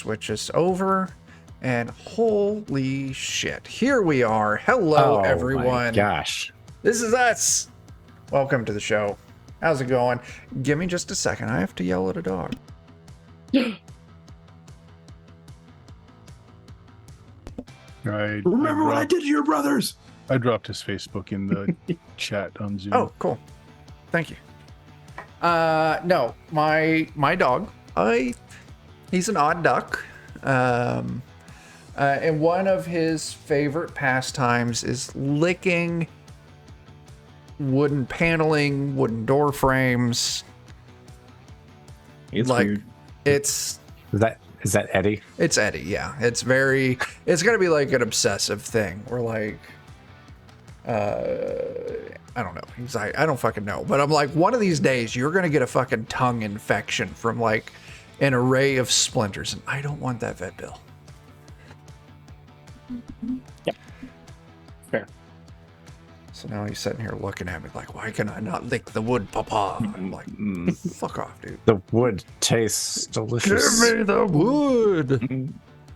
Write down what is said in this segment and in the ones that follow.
switch us over. And holy shit, here we are. Hello, everyone. My gosh. This is us. Welcome to the show. How's it going? Give me just a second. I have to yell at a dog. Remember what I did to your brothers? I dropped his Facebook in the chat on Zoom. Oh, cool. Thank you. No, my dog. He's an odd duck. And one of his favorite pastimes is licking wooden paneling, wooden door frames. It's like, weird. It's Is that Eddie? It's Eddie, yeah. It's gonna be like an obsessive thing. We're like, I don't know. He's like, I don't fucking know. But I'm like, one of these days you're gonna get a fucking tongue infection from like an array of splinters, and I don't want that vet bill. Yep. Fair. So now he's sitting here looking at me like, why can I not lick the wood, Papa? I'm like, fuck off, dude. The wood tastes delicious. Give me the wood.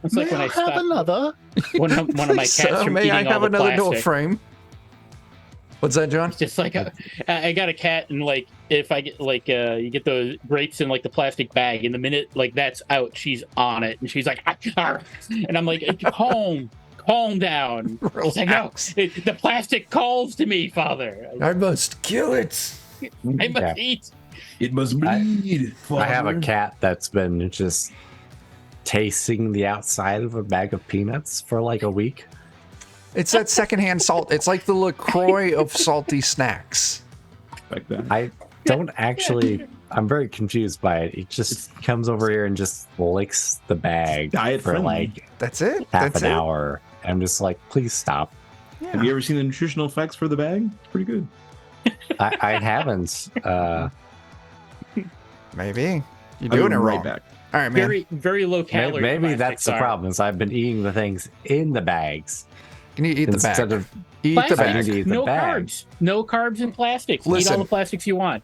It's like when I have another? one of my cats from May eating I all have the another door plastic. frame? What's that, John? It's just like I got a cat, and like if I get like you get the grapes in like the plastic bag, and the minute like that's out, she's on it, and she's like, "Arr." And I'm like, calm down. It's like, no, the plastic calls to me, Father. I must kill it. I must eat. It must bleed. I have a cat that's been just tasting the outside of a bag of peanuts for like a week. It's that secondhand salt. It's like the LaCroix of salty snacks. Like that. I don't actually. I'm very confused by it. It just comes over here and just licks the bag Diet for friendly. like That's it. half That's an it. hour. I'm just like, please stop. Have you ever seen the nutritional effects for the bag? It's pretty good. I haven't. Maybe you're I'll doing be it right wrong. back. All right, man. Very low calorie. Maybe plastics that's the are. problem. Is I've been eating the things in the bags Can you eat the instead bag? of Eat the Plastic. I need to bag. eat the No bag. carbs. No carbs and plastics. Eat Listen. all the plastics you want.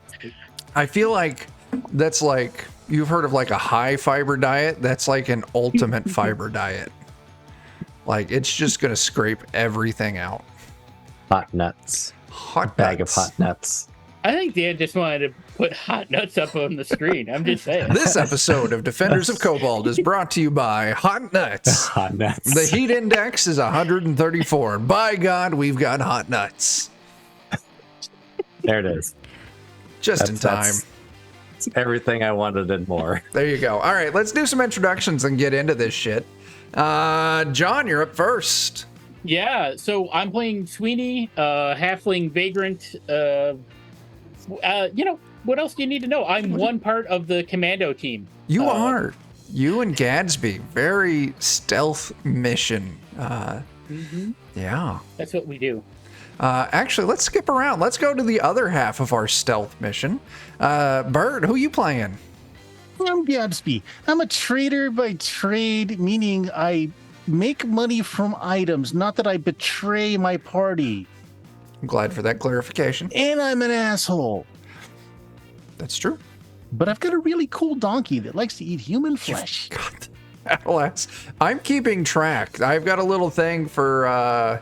I feel like that's like you've heard of like a high fiber diet. That's like an ultimate fiber diet. Like it's just gonna scrape everything out. Hot nuts. Hot Bag nuts. of hot nuts. I think Dan just wanted to put hot nuts up on the screen. I'm just saying. This episode of Defenders of Cobalt is brought to you by Hot Nuts. Hot nuts. The heat index is 134. By God, we've got hot nuts. There it is. Just in time. That's everything I wanted and more. There you go. All right, let's do some introductions and get into this shit. John, you're up first. Yeah, so I'm playing Sweeney, halfling vagrant. What else do you need to know? I'm one part of the commando team. You are. You and Gadsby. Very stealth mission. Yeah. That's what we do. Actually, let's skip around. Let's go to the other half of our stealth mission. Bert, who you playing? I'm Gadsby. I'm a trader by trade, meaning I make money from items, not that I betray my party. I'm glad for that clarification. And I'm an asshole. That's true. But I've got a really cool donkey that likes to eat human flesh. God, alas, I'm keeping track. I've got a little thing for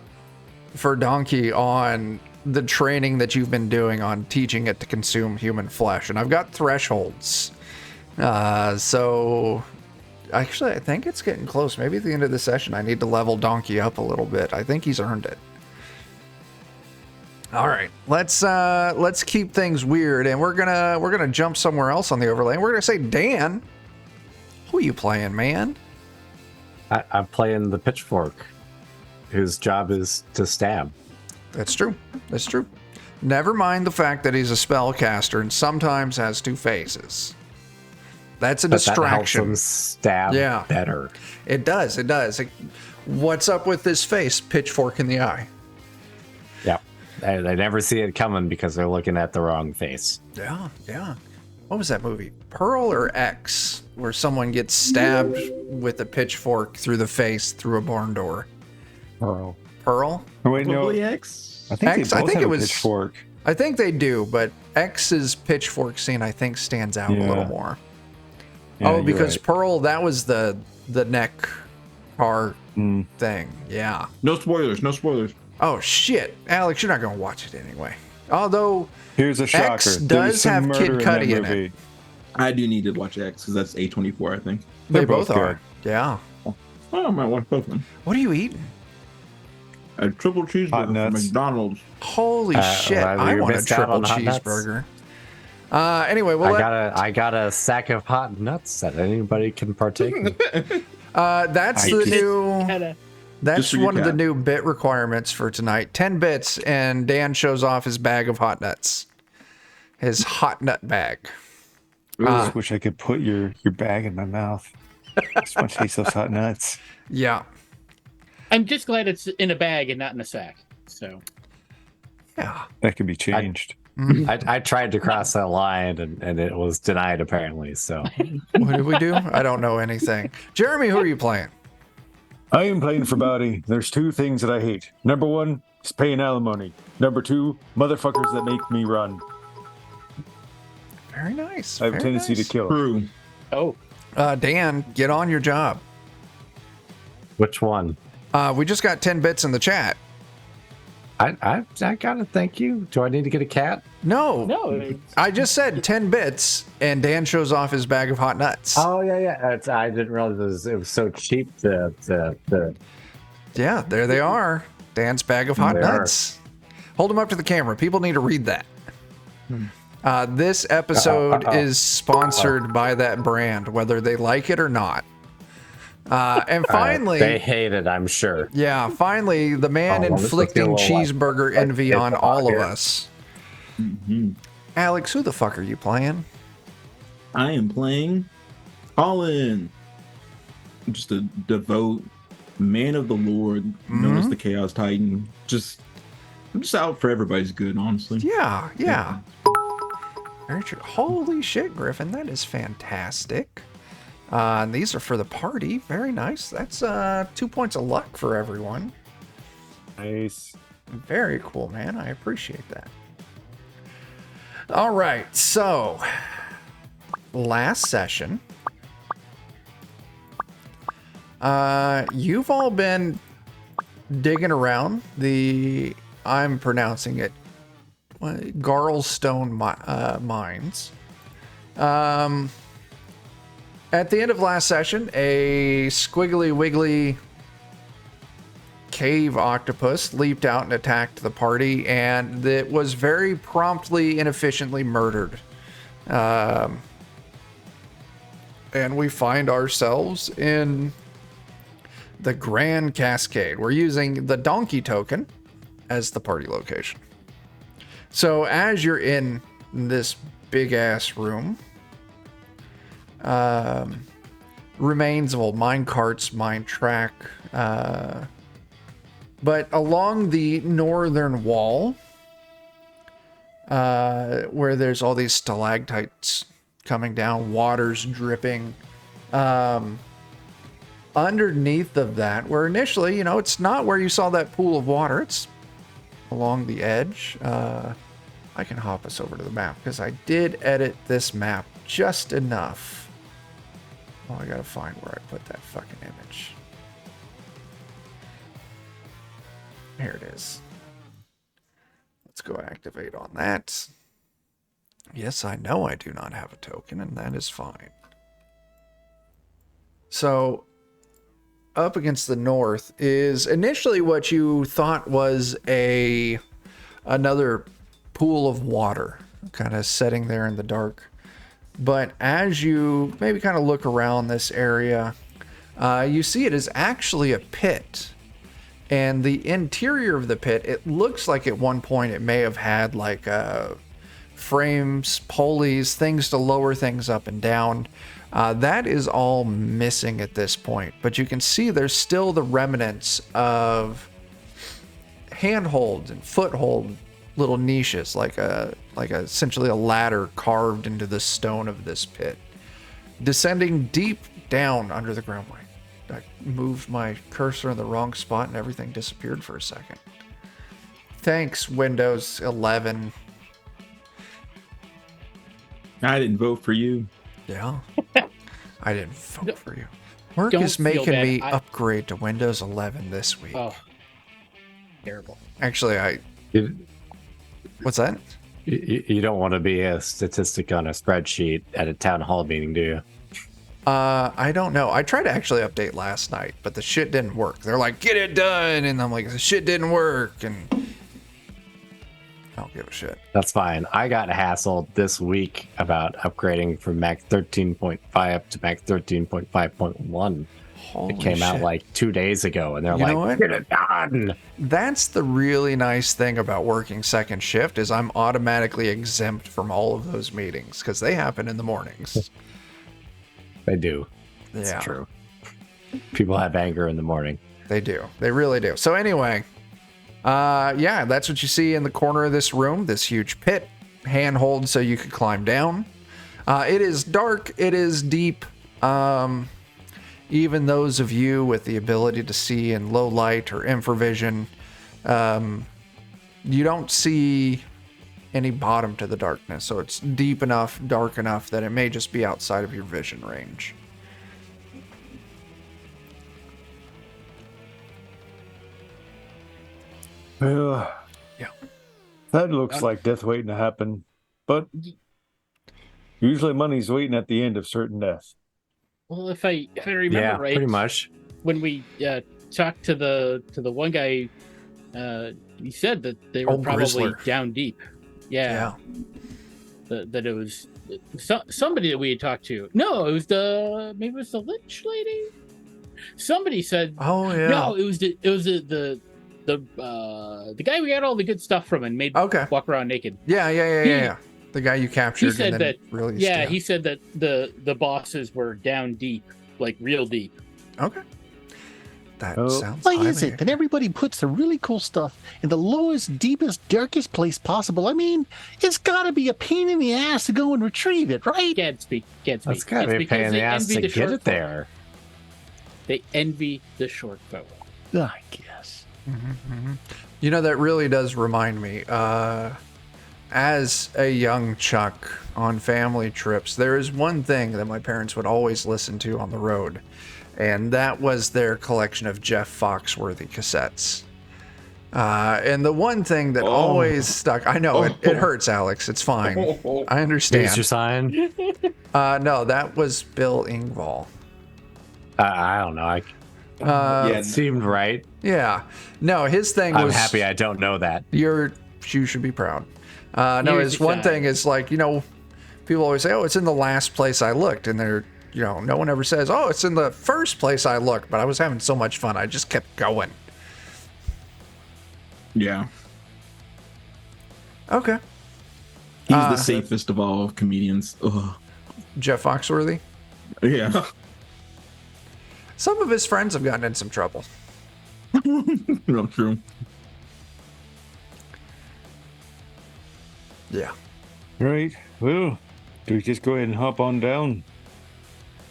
Donkey on the training that you've been doing on teaching it to consume human flesh, and I've got thresholds. So actually, I think it's getting close. Maybe at the end of the session, I need to level Donkey up a little bit. I think he's earned it. All right, let's keep things weird, and we're gonna jump somewhere else on the overlay. And we're gonna say, Dan, who are you playing, man? I'm playing the Pitchfork, whose job is to stab. That's true. That's true. Never mind the fact that he's a spellcaster and sometimes has two faces. That's a But that helps distraction. him stab Yeah. better. It does. It does. What's up with this face? Pitchfork in the eye. Yeah. They never see it coming because they're looking at the wrong face. Yeah, yeah. What was that movie? Pearl or X, where someone gets stabbed with a pitchfork through the face through a barn door. Pearl. Pearl? Oh, wait, no. Probably X. I think X, they I both think have it a was- pitchfork. I think they do, but X's pitchfork scene I think stands out a Yeah. little more. Oh, you're because right. Pearl, that was the neck car thing. Yeah. No spoilers. No spoilers. Oh shit, Alex, you're not gonna watch it anyway. Although Here's a shocker. X There's does some have murder Kid in that Cudi in movie. it. I do need to watch X because that's A24, I think. They They're both both are. good. Yeah. Oh, I might watch both of them. What are you eating? A triple cheeseburger from nuts. McDonald's. Holy shit! well, I you want a missed out triple on hot nuts. cheeseburger. Anyway, well, I got a sack of hot nuts that anybody can partake in. that's the new. Kinda- That's Just for your one of the cat. new bit requirements for tonight. 10 bits, and Dan shows off his bag of hot nuts. His hot nut bag. I just wish I could put your bag in my mouth. Just want to taste those hot nuts. Yeah. I'm just glad it's in a bag and not in a sack. So Yeah. That could be changed. I tried to cross that line and it was denied apparently. So What did we do? I don't know anything. Jeremy, who are you playing? I am playing Farbauti. There's two things that I hate. Number one is paying alimony. Number two, motherfuckers that make me run. Very nice. I have a very tendency nice. to kill. True. oh, Dan, get on your job. which one? We just got 10 bits in the chat. I gotta thank you. Do I need to get a cat? No. no. I just said 10 bits, and Dan shows off his bag of hot nuts. Oh yeah. I didn't realize it was so cheap. The Yeah, there they are. Dan's bag of hot They are. nuts. Hold them up to the camera. People need to read that. This episode is sponsored by that brand, whether they like it or not. And finally, they hate it. I'm sure. yeah, finally, the man Oh, well, this inflicting will feel like- cheeseburger envy on all of here. us. Alex, who the fuck are you playing? I am playing Colin. Just a devout man of the Lord, known as the Chaos Titan. I'm just out for everybody's good, honestly. Yeah. Very true. Holy shit, Griffin, that is fantastic. And these are for the party. Very nice. That's 2 points of luck for everyone. Nice. Very cool, man. I appreciate that. All right, so last session, you've all been digging around the, I'm pronouncing it, Garlstone mines. At the end of last session, a squiggly wiggly cave octopus leaped out and attacked the party, and it was very promptly and efficiently murdered. And we find ourselves in the Grand Cascade. We're using the donkey token as the party location. So as you're in this big ass room, remains of old mine carts, mine track, but along the northern wall, where there's all these stalactites coming down, water's dripping, underneath of that, where initially, it's not where you saw that pool of water, it's along the edge. I can hop us over to the map because I did edit this map just enough. Oh, I gotta find where I put that fucking image. Here it is. Let's go activate on that. Yes, I know I do not have a token, and that is fine. So, up against the north is initially what you thought was another pool of water, kind of sitting there in the dark. But as you maybe kind of look around this area, you see it is actually a pit. And the interior of the pit, it looks like at one point it may have had like frames, pulleys, things to lower things up and down. That is all missing at this point. But you can see there's still the remnants of handholds and foothold little niches, like essentially a ladder carved into the stone of this pit, descending deep down under the ground. I moved my cursor in the wrong spot and everything disappeared for a second. Thanks, Windows 11. I didn't vote for you. Yeah. I didn't vote No, for you. Work don't is feel making bad. me upgrade to Windows 11 this week. Oh, terrible. Actually, You, what's that? you don't want to be a statistic on a spreadsheet at a town hall meeting, do you? I don't know. I tried to actually update last night, but the shit didn't work. They're like, get it done. And I'm like, the shit didn't work. And I don't give a shit. That's fine. I got hassled this week about upgrading from Mac 13.5 up to Mac 13.5.1. Holy It came out shit. like 2 days ago, and they're You know like, what? get it done. That's the really nice thing about working second shift is I'm automatically exempt from all of those meetings because they happen in the mornings. They do. It's Yeah. true. People have anger in the morning. They do. They really do. So anyway, yeah, that's what you see in the corner of this room, this huge pit, handhold so you could climb down. It is dark. It is deep. Even those of you with the ability to see in low light or infravision, you don't see any bottom to the darkness. So it's deep enough, dark enough that it may just be outside of your vision range. Yeah. That looks like death waiting to happen. But usually money's waiting at the end of certain death. Well, if I remember Yeah, right, pretty much. when we talked to the one guy, he said that they were Oh, probably Grizzler. down deep. Yeah. That it was somebody that we had talked to. No, it was maybe it was the Lich lady. Somebody said, Oh, yeah. no, it was the guy we got all the good stuff from and made Okay. walk around naked. Yeah. The guy you captured He said and then that. released. Yeah, he said that the bosses were down deep, like real deep. Okay. That Oh. sounds Why is highly- it that everybody puts the really cool stuff in the lowest, deepest, darkest place possible? I mean, it's got to be a pain in the ass to go and retrieve it, right? Can't speak. That's gotta be a pain in the ass to get it there. They envy the short bow. I guess. You know, that really does remind me. As a young Chuck on family trips, there is one thing that my parents would always listen to on the road, and that was their collection of Jeff Foxworthy cassettes. And the one thing that always stuck, I know it hurts, Alex. It's fine. I Here's your understand. sign. No, that was Bill Ingvall. I don't know. It seemed right. Yeah. No, his thing I'm was. happy I don't know that. You should be proud. No, Here's his the one sign. thing is like, people always say, oh, it's in the last place I looked. And they're, no one ever says, oh, it's in the first place I looked. But I was having so much fun. I just kept going. Yeah. Okay. He's the safest of all comedians. Ugh. Jeff Foxworthy. Yeah. Some of his friends have gotten in some trouble. No, true. Yeah, Right. Well, do we just go ahead and hop on down?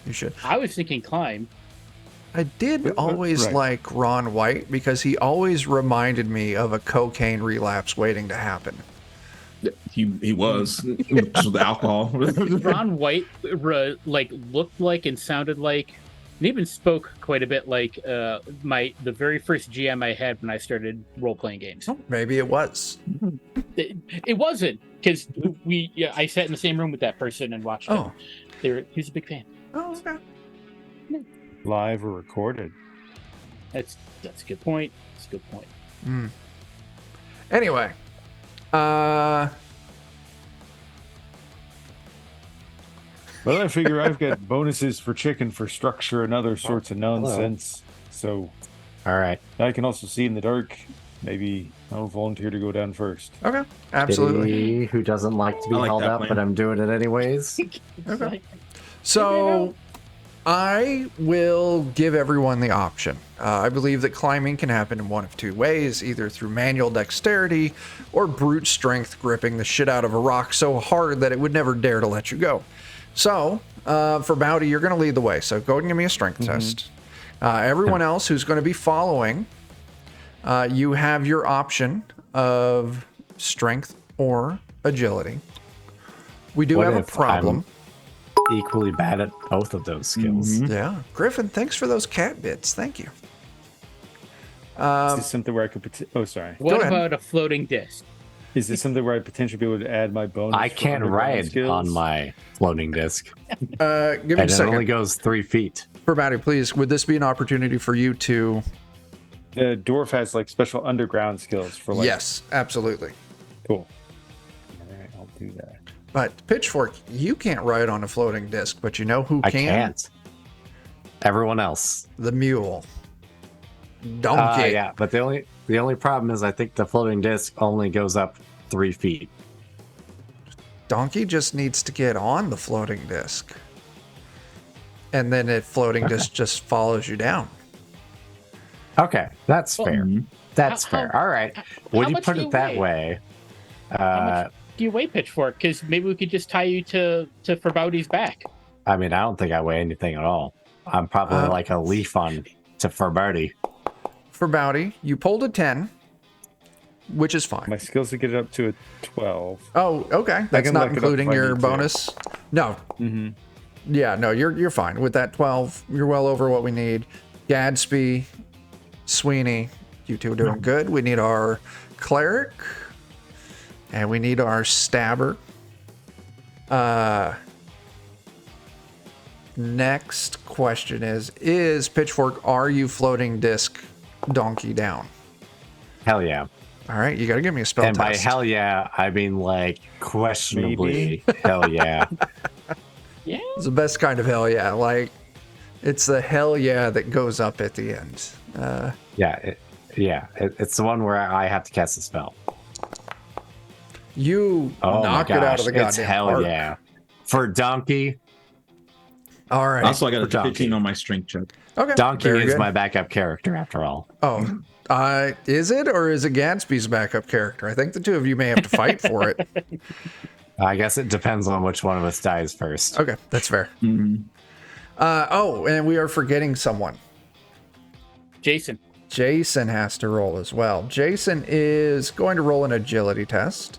you should. I was thinking climb. I did always right. like Ron White because he always reminded me of a cocaine relapse waiting to happen. He was just with alcohol. Ron White looked like and sounded like, and even spoke quite a bit like the very first GM I had when I started role playing games. Maybe it was. It wasn't because I sat in the same room with that person and watched Oh. him. He was a big fan. Oh, okay. Live or recorded? That's a good point. That's a good point. Anyway, Well, I figure I've got bonuses for chicken for structure and other sorts of nonsense. So All right. I can also see in the dark. Maybe I'll volunteer to go down first. okay, absolutely. Kitty, who doesn't like to be I like held that up, plan. but I'm doing it anyways. Okay. So I will give everyone the option. I believe that climbing can happen in one of two ways, either through manual dexterity or brute strength gripping the shit out of a rock so hard that it would never dare to let you go. So for Bowdy, you're going to lead the way. So go ahead and give me a strength test. Everyone else who's going to be following, you have your option of strength or agility. We do What have a if problem. equally bad at both of those skills. Yeah. Griffin, thanks for those cat bits. Thank you. Is this something where I could? Oh, sorry. What ahead. about a floating disc? Is this something where I potentially be able to add my bonus? I for can't underground ride skills? on my floating disc. Give me a And it second. only goes 3 feet. Farbauti, please, would this be an opportunity for you to... The dwarf has like special underground skills for like. Yes, absolutely. Cool. All right, I'll do that. But Pitchfork, you can't ride on a floating disc, but you know who I can? can't. Everyone else. The mule. Donkey. Yeah, but the only problem is I think the floating disc only goes up 3 feet. Donkey just needs to get on the floating disc. And then it floating disc just follows you down. Okay, that's fair. That's how- fair. All right. When you much put do it you that weigh? way, How much do you weigh, Pitchfork? Because maybe we could just tie you to Farbauti's back. I mean, I don't think I weigh anything at all. I'm probably like a leaf on to Farbauti. Farbauti, you pulled a 10, which is fine. My skills to get it up to a 12. Oh, okay. That's can not look it up including if I your need to. bonus. No. Yeah, no, you're fine with that 12. You're well over what we need. Gadsby, Sweeney, you two are doing good. We need our cleric, and we need our stabber. Next question is Pitchfork, are you floating disc donkey down? Hell yeah. All right, you got to give me a spell And by test. hell yeah, I mean like questionably hell yeah. Yeah. It's the best kind of hell yeah. Like, it's the hell yeah that goes up at the end. It's the one where I have to cast a spell. You Oh knock my it gosh, out of the goddamn it's hell park. yeah. For donkey, All right. Also, I got a For donkey. 15 on my strength check. Okay. donkey very is good. my backup character after all. Oh, is it or is it Gadsby's backup character? I think the two of you may have to fight for it. I guess it depends on which one of us dies first. Okay, that's fair. And we are forgetting someone. Jason. Jason has to roll as well. Jason is going to roll an agility test.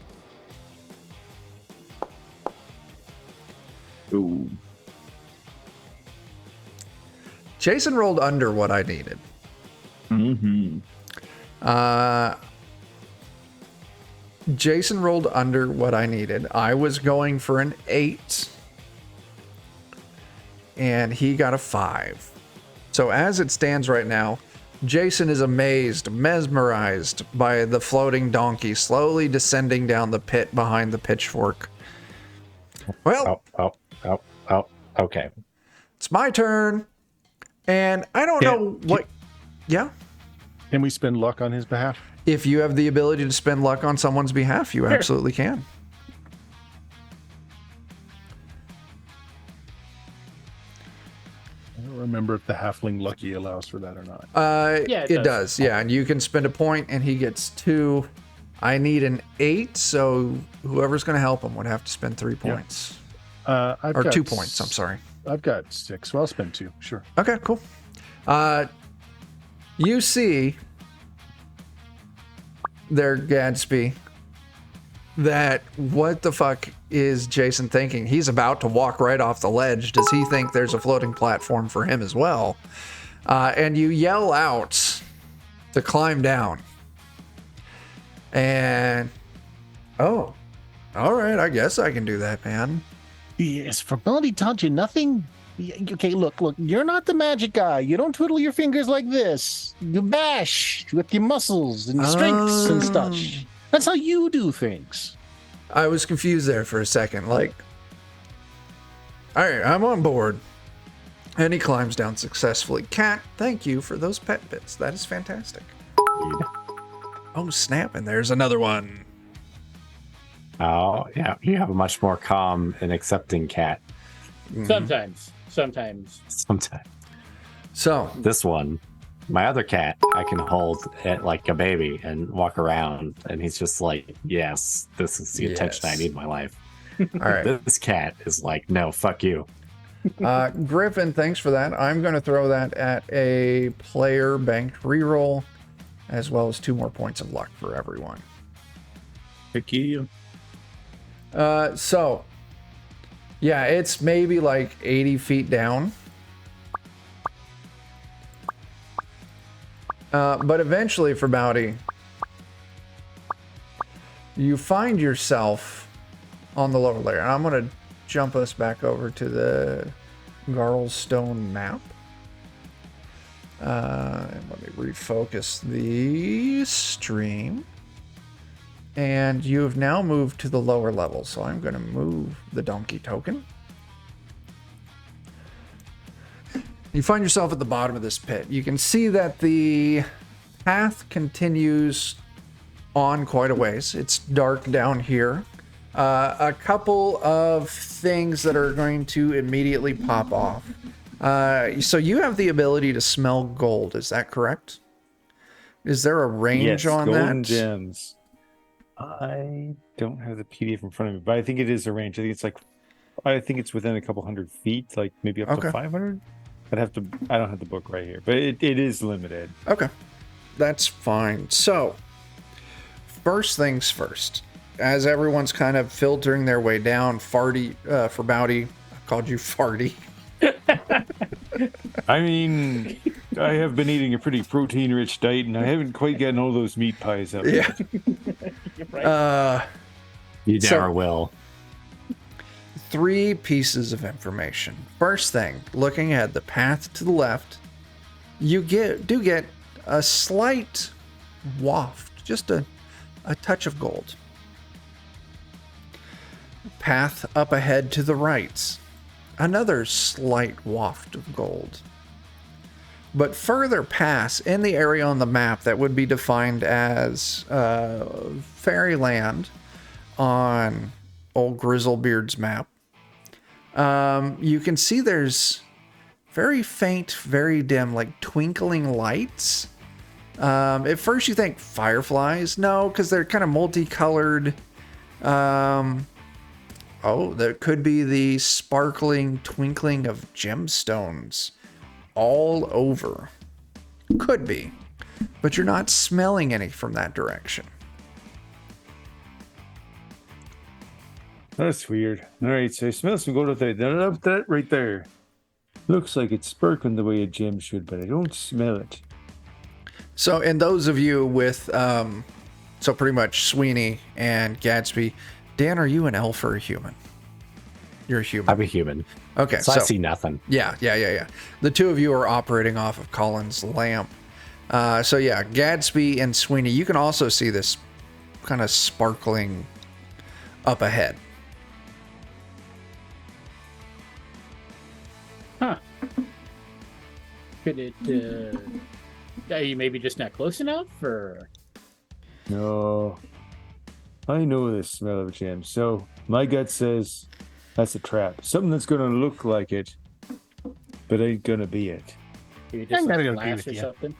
Ooh. Jason rolled under what I needed. Jason rolled under what I needed. I was going for an 8. And he got a 5. So as it stands right now, Jason is amazed, mesmerized by the floating donkey slowly descending down the pit behind the pitchfork. Well, Okay. it's my turn. And I don't know what... Yeah? Can we spend luck on his behalf? If you have the ability to spend luck on someone's behalf, you absolutely can. I don't remember if the halfling lucky allows for that or not. Yeah, it does. Yeah, and you can spend a point, and he gets 2. I need an 8, so whoever's going to help him would have to spend 3 points. I've Or got 2 points, I'm sorry. I've got 6, so I'll spend 2. Sure. Okay, cool. You see there, Gadsby, that what the fuck is Jason thinking? He's about to walk right off the ledge. Does he think there's a floating platform for him as well? And you yell out to climb down. And, oh, all right, I guess I can do that, man. Yes, Farbauti taught you nothing? Okay, look, you're not the magic guy. You don't twiddle your fingers like this. You bash with your muscles and strengths and such. That's how you do things. I was confused there for a second. Like, all right, I'm on board. And he climbs down successfully. Cat, thank you for those pet bits. That is fantastic. Oh, snap. And there's another one. Oh, yeah. You have a much more calm and accepting cat. Sometimes. Sometimes. So, This one, my other cat, I can hold it like a baby and walk around, and he's just like, yes, this is the attention I Yes. need in my life. all right. This cat is like, no, fuck you. Griffin, thanks for that. I'm going to throw that at a player banked reroll, as well as 2 more points of luck for everyone. Heck yeah. So, Yeah, it's maybe like 80 feet down. But eventually, Farbauti, you find yourself on the lower layer. And I'm going to jump us back over to the Garlstone map. And let me refocus the stream. And you have now moved to the lower level. So I'm going to move the donkey token. You find yourself at the bottom of this pit. You can see that the path continues on quite a ways. It's dark down here. A couple of things that are going to immediately pop off. So you have the ability to smell gold. Is that correct? Is there a range on gold that? And gems. I don't have the PDF in front of me, but I think it is a range. I think it's within a couple hundred feet, like maybe up to 500. I don't have the book right here, but it is limited. Okay, that's fine. So, first things first, as everyone's kind of filtering their way down, Farbauti, I called you Farty. I mean, I have been eating a pretty protein-rich diet, and I haven't quite gotten all those meat pies up Yeah. yet. You never will. 3 pieces of information. First thing, looking ahead, the path to the left, you do get a slight waft, just a touch of gold. Path up ahead to the right, another slight waft of gold. But further past, in the area on the map that would be defined as Fairyland on old Grizzlebeard's map, you can see there's very faint, very dim, like twinkling lights. At first you think fireflies. No, because they're kind of multicolored. There could be the sparkling twinkling of gemstones all over. Could be. But you're not smelling any from that direction. That's weird. All right, so I smell some gold up there. Up that right there. Looks like it's sparkling the way a gem should, but I don't smell it. So, and those of you with, so pretty much Sweeney and Gadsby, Dan, are you an elf or a human? You're a human. I'm a human. Okay, So I see nothing. Yeah. The two of you are operating off of Colin's lamp. So yeah, Gadsby and Sweeney, you can also see this kind of sparkling up ahead. Huh. Could it, are you maybe just not close enough, or? No. I know the smell of a gem, so my gut says that's a trap. Something that's going to look like it, but ain't going to be it. You I'm just gonna like agree glass with or you. something?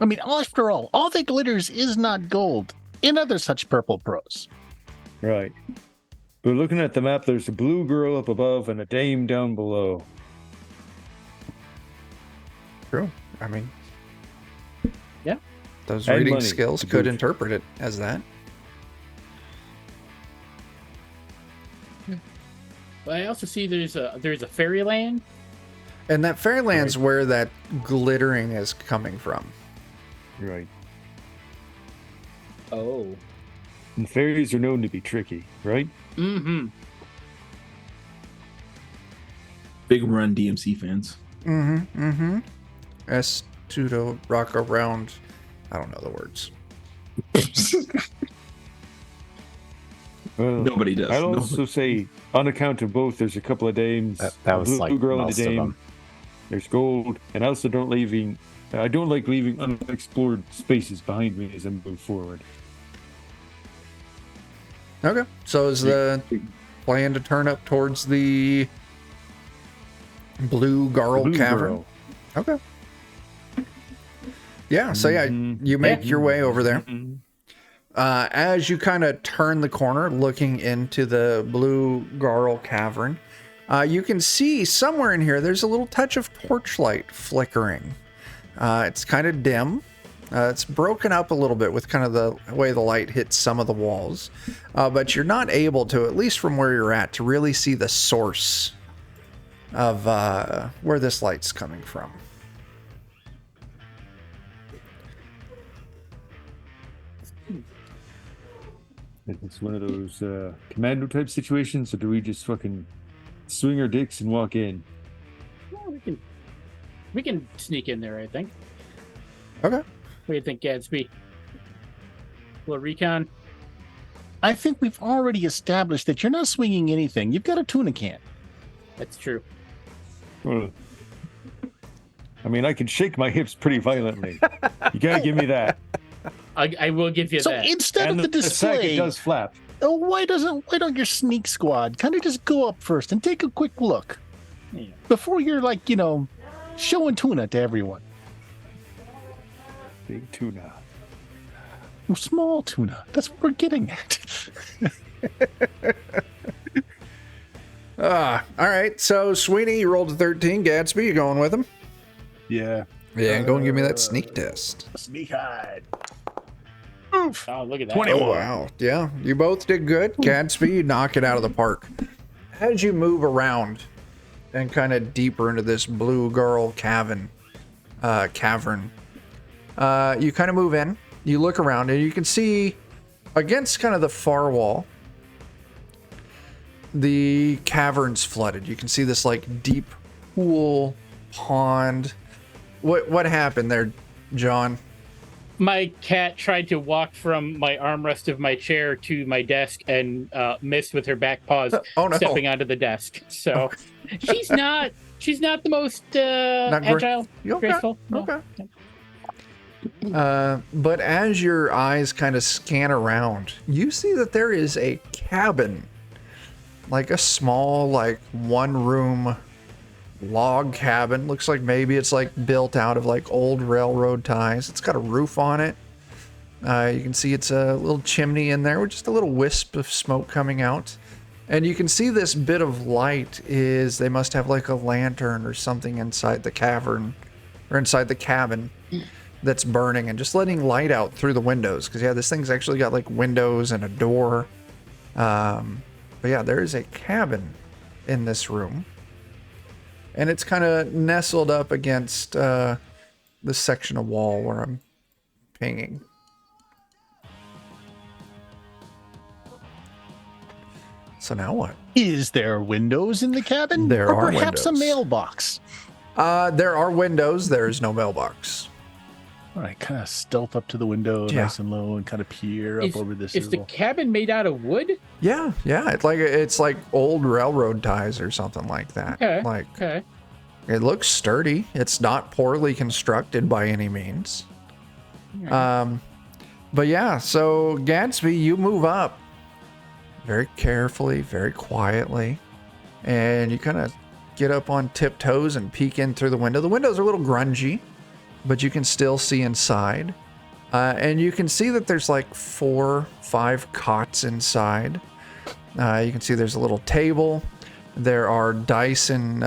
I mean, after all that glitters is not gold in other such purple prose. Right. But looking at the map, there's a blue girl up above and a dame down below. True. I mean, Yeah. those And reading money skills to could boot. interpret it as that. But I also see there's a fairyland. And that Fairyland's where that glittering is coming from. Right. Oh. And fairies are known to be tricky, right? Mm-hmm. Big Run DMC fans. Estudo rock around. I don't know the words. Well, Nobody does. I'll Nobody- also say, on account of both, there's a couple of dames. That was a blue like girl and a most of dame. them. There's gold, and I also don't like leaving unexplored spaces behind me as I move forward. Okay. So is the plan to turn up towards the Blue Garl Blue Cavern? girl. Okay. Yeah, so yeah, you make your way over there. As you kind of turn the corner looking into the Blue Garl Cavern, you can see somewhere in here there's a little touch of torchlight flickering. It's kind of dim, It's broken up a little bit with kind of the way the light hits some of the walls, but you're not able to, at least from where you're at, to really see the source of where this light's coming from. It's one of those commando type situations, or do we just fucking swing our dicks and walk in? Well, we can sneak in there, I think. Okay. What do you think, Gadsby? A little recon? I think we've already established that you're not swinging anything. You've got a tuna can. That's true. Well, I mean, I can shake my hips pretty violently. You gotta give me that. I will give you So that. instead And of the sack, display, it does flap. why don't your sneak squad kind of just go up first and take a quick look Yeah. before you're like, showing tuna to everyone? Big tuna. Well, small tuna. That's what we're getting at. All right. So Sweeney, you rolled a 13. Gadsby, you going with him? Yeah. Yeah, go and give me that sneak test. Sneak hide. Oh, look at that. 21. Oh, wow. Yeah, you both did good. Gadsby, you knock it out of the park. As you move around and kind of deeper into this blue girl cavern, you kind of move in. You look around and you can see against kind of the far wall, the cavern's flooded. You can see this like deep pool, pond. What happened there, John? My cat tried to walk from my armrest of my chair to my desk and missed with her back paws, Oh, no. stepping onto the desk. So she's not the most agile, Okay, graceful. No. okay. But as your eyes kind of scan around, you see that there is a cabin, like a small, like one-room log cabin. Looks like maybe it's like built out of like old railroad ties. It's got a roof on it. You can see it's a little chimney in there with just a little wisp of smoke coming out. And you can see this bit of light is, they must have like a lantern or something inside the cavern or inside the cabin that's burning and just letting light out through the windows. Because yeah, this thing's actually got like windows and a door. But yeah, there is a cabin in this room. And it's kind of nestled up against the section of wall where I'm pinging. So now what? Is there windows in the cabin? There or are perhaps a windows. mailbox? There are windows. There's no mailbox. All right, kind of stealth up to the window, Yeah. nice and low, and kind of peer up over this. Is the cabin made out of wood? Yeah. It's like old railroad ties or something like that. Okay. Like Okay. it looks sturdy. It's not poorly constructed by any means. But yeah, so Gadsby, you move up very carefully, very quietly, and you kind of get up on tiptoes and peek in through the window. The windows are a little grungy, but you can still see inside. And you can see that there's like 4-5 cots inside. You can see there's a little table. There are dice and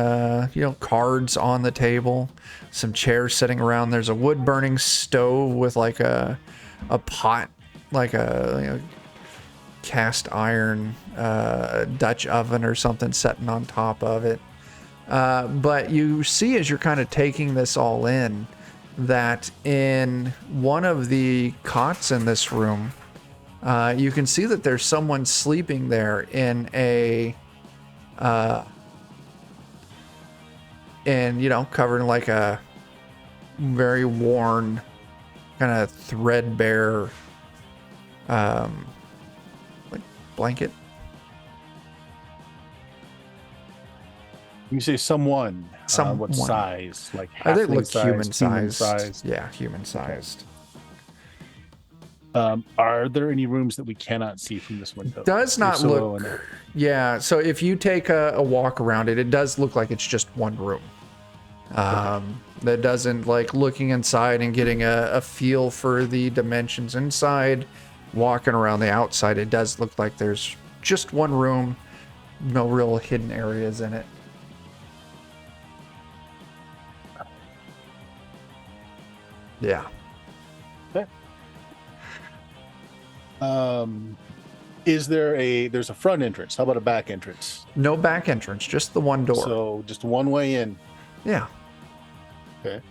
cards on the table. Some chairs sitting around. There's a wood burning stove with like a pot, like a cast iron Dutch oven or something sitting on top of it. But you see as you're kind of taking this all in that in one of the cots in this room, you can see that there's someone sleeping there in a covered in like a very worn, kind of threadbare, like blanket. You say someone. What Someone. size? Like I think it halfling looks human size, sized. Yeah, human sized. Are there any rooms that we cannot see from this window? Does not You're so low in look. there. Yeah, so if you take a walk around it, it does look like it's just one room. That doesn't, like, looking inside and getting a feel for the dimensions inside, walking around the outside, it does look like there's just one room, no real hidden areas in it. Yeah. There's a front entrance? How about a back entrance? No back entrance, just the one door. So just one way in. Yeah. Okay.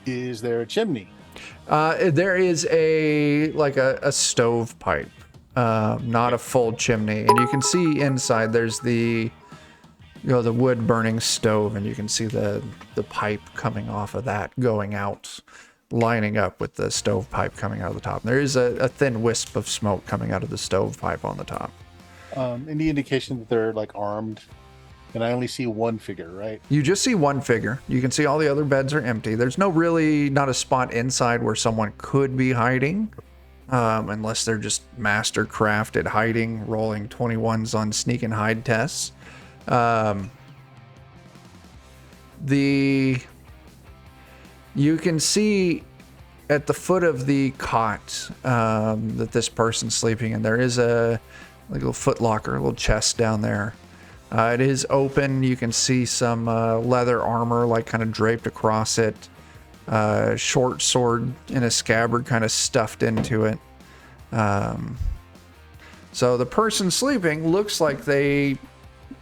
Is there a chimney? There is a stovepipe, not a full chimney, and you can see inside. There's the wood burning stove, and you can see the pipe coming off of that going out, lining up with the stovepipe coming out of the top. There is a thin wisp of smoke coming out of the stovepipe on the top. Any indication that they're like armed? And I only see one figure, right? You just see one figure. You can see all the other beds are empty. There's not a spot inside where someone could be hiding, unless they're just master crafted hiding, rolling 21s on sneak and hide tests. You can see at the foot of the cot that this person's sleeping in, there is a little foot locker, a little chest down there. It is open. You can see some leather armor like kind of draped across it. Short sword in a scabbard kind of stuffed into it. So the person sleeping looks like they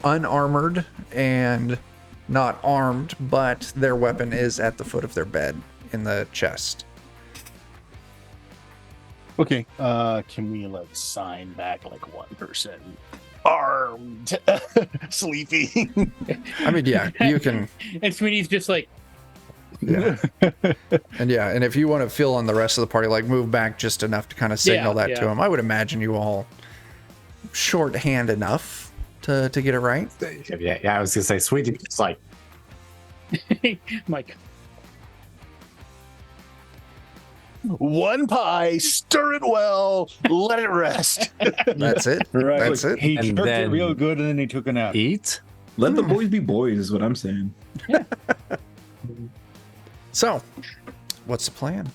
unarmored and not armed, but their weapon is at the foot of their bed in the chest. Okay. Can we sign back like one person armed, sleeping? I mean, yeah, you can. And Sweeney's just like, Yeah. And if you want to fill in the rest of the party, like move back just enough to kind of signal that to him, I would imagine you all shorthand enough to get it right. Yeah, I was gonna say, Sweeney, it's like, Mike. One pie, stir it well, let it rest. That's it. Right. That's it. He And jerked it then- real good, and then he took a nap. eat. Let the boys be boys, is what I'm saying. So, what's the plan?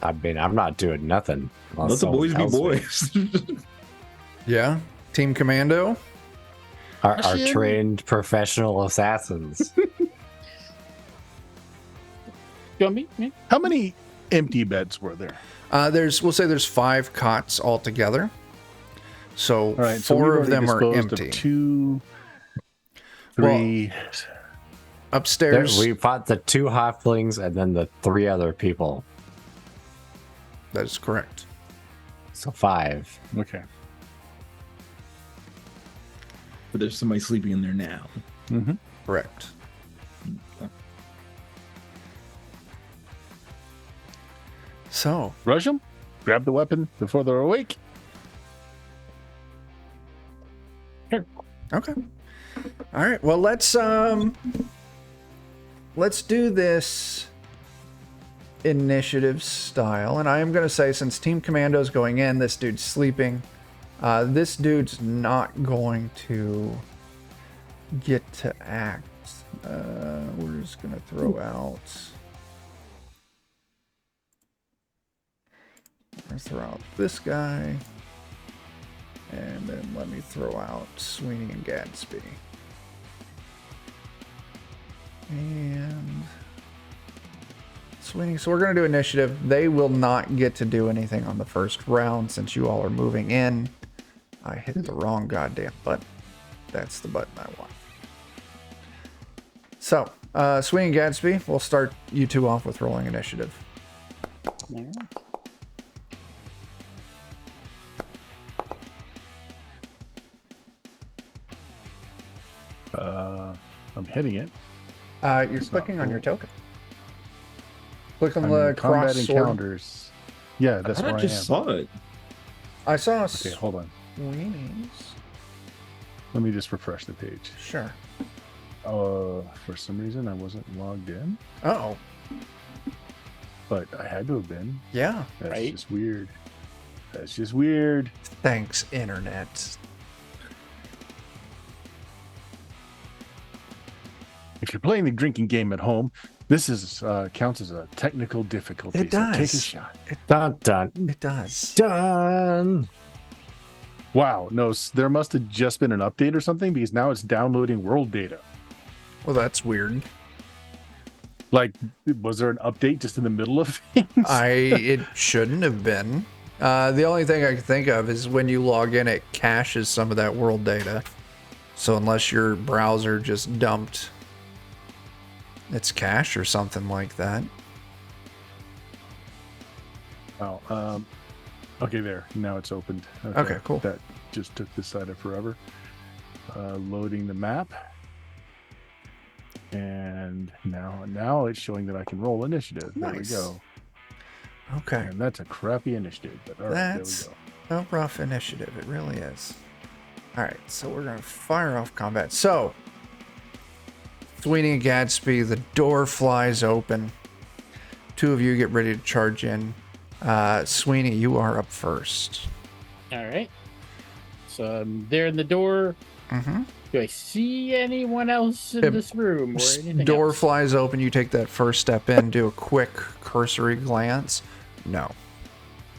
I mean, I'm not doing nothing. Let the boys be boys. Yeah, Team Commando. Our Shit. trained professional assassins. Go me? Yeah. How many empty beds were there? We'll say there's 5 cots altogether. So All right, so 4 we've of them are already disposed empty. of 2, 3. Upstairs, We fought the 2 halflings and then the 3 other people. that is correct. So 5. Okay. But there's somebody sleeping in there now. Mm-hmm. Correct. So, Rush them. Grab the weapon before they're awake. okay. All right. Well, let's do this initiative style, and I am going to say, since Team Commando's going in, this dude's sleeping. This dude's not going to get to act. We're just going to throw out. Let's throw out this guy. And then let me throw out Sweeney and Gadsby. And Sweeney. So we're going to do initiative. They will not get to do anything on the first round since you all are moving in. I hit the wrong goddamn button. That's the button I want. So, Sweeney and Gadsby, we'll start you two off with rolling initiative. I'm hitting it. You're clicking on your token. Click on I'm the in combat cross sword. encounters. Yeah, that's I where I am. just saw it. I saw Okay, hold on. Sweeney's. Let me just refresh the page. Sure. For some reason I wasn't logged in, Oh, but I had to have been. yeah. That's Right. just weird. That's just weird. Thanks, internet. If you're playing the drinking game at home, this is counts as a technical difficulty. It so take a does. shot. Dun dun It does. dun. Wow, no, there must have just been an update or something because now it's downloading world data. Well, that's weird. Like, was there an update just in the middle of things? It shouldn't have been. The only thing I can think of is when you log in, it caches some of that world data. So unless your browser just dumped its cache or something like that. Oh, okay, there. Now it's opened. Okay, cool. That just took this side of forever. Loading the map. And now it's showing that I can roll initiative. Nice. There we go. Okay. And that's a crappy initiative, but all right, That's there we go. a rough initiative. It really is. All right, so we're going to fire off combat. So, Sweeney and Gadsby, the door flies open. Two of you get ready to charge in. Sweeney, you are up first. All right. So I'm there in the door. Mm-hmm. Do I see anyone else in this room or anything Door else? flies open. You take that first step in, do a quick cursory glance. No.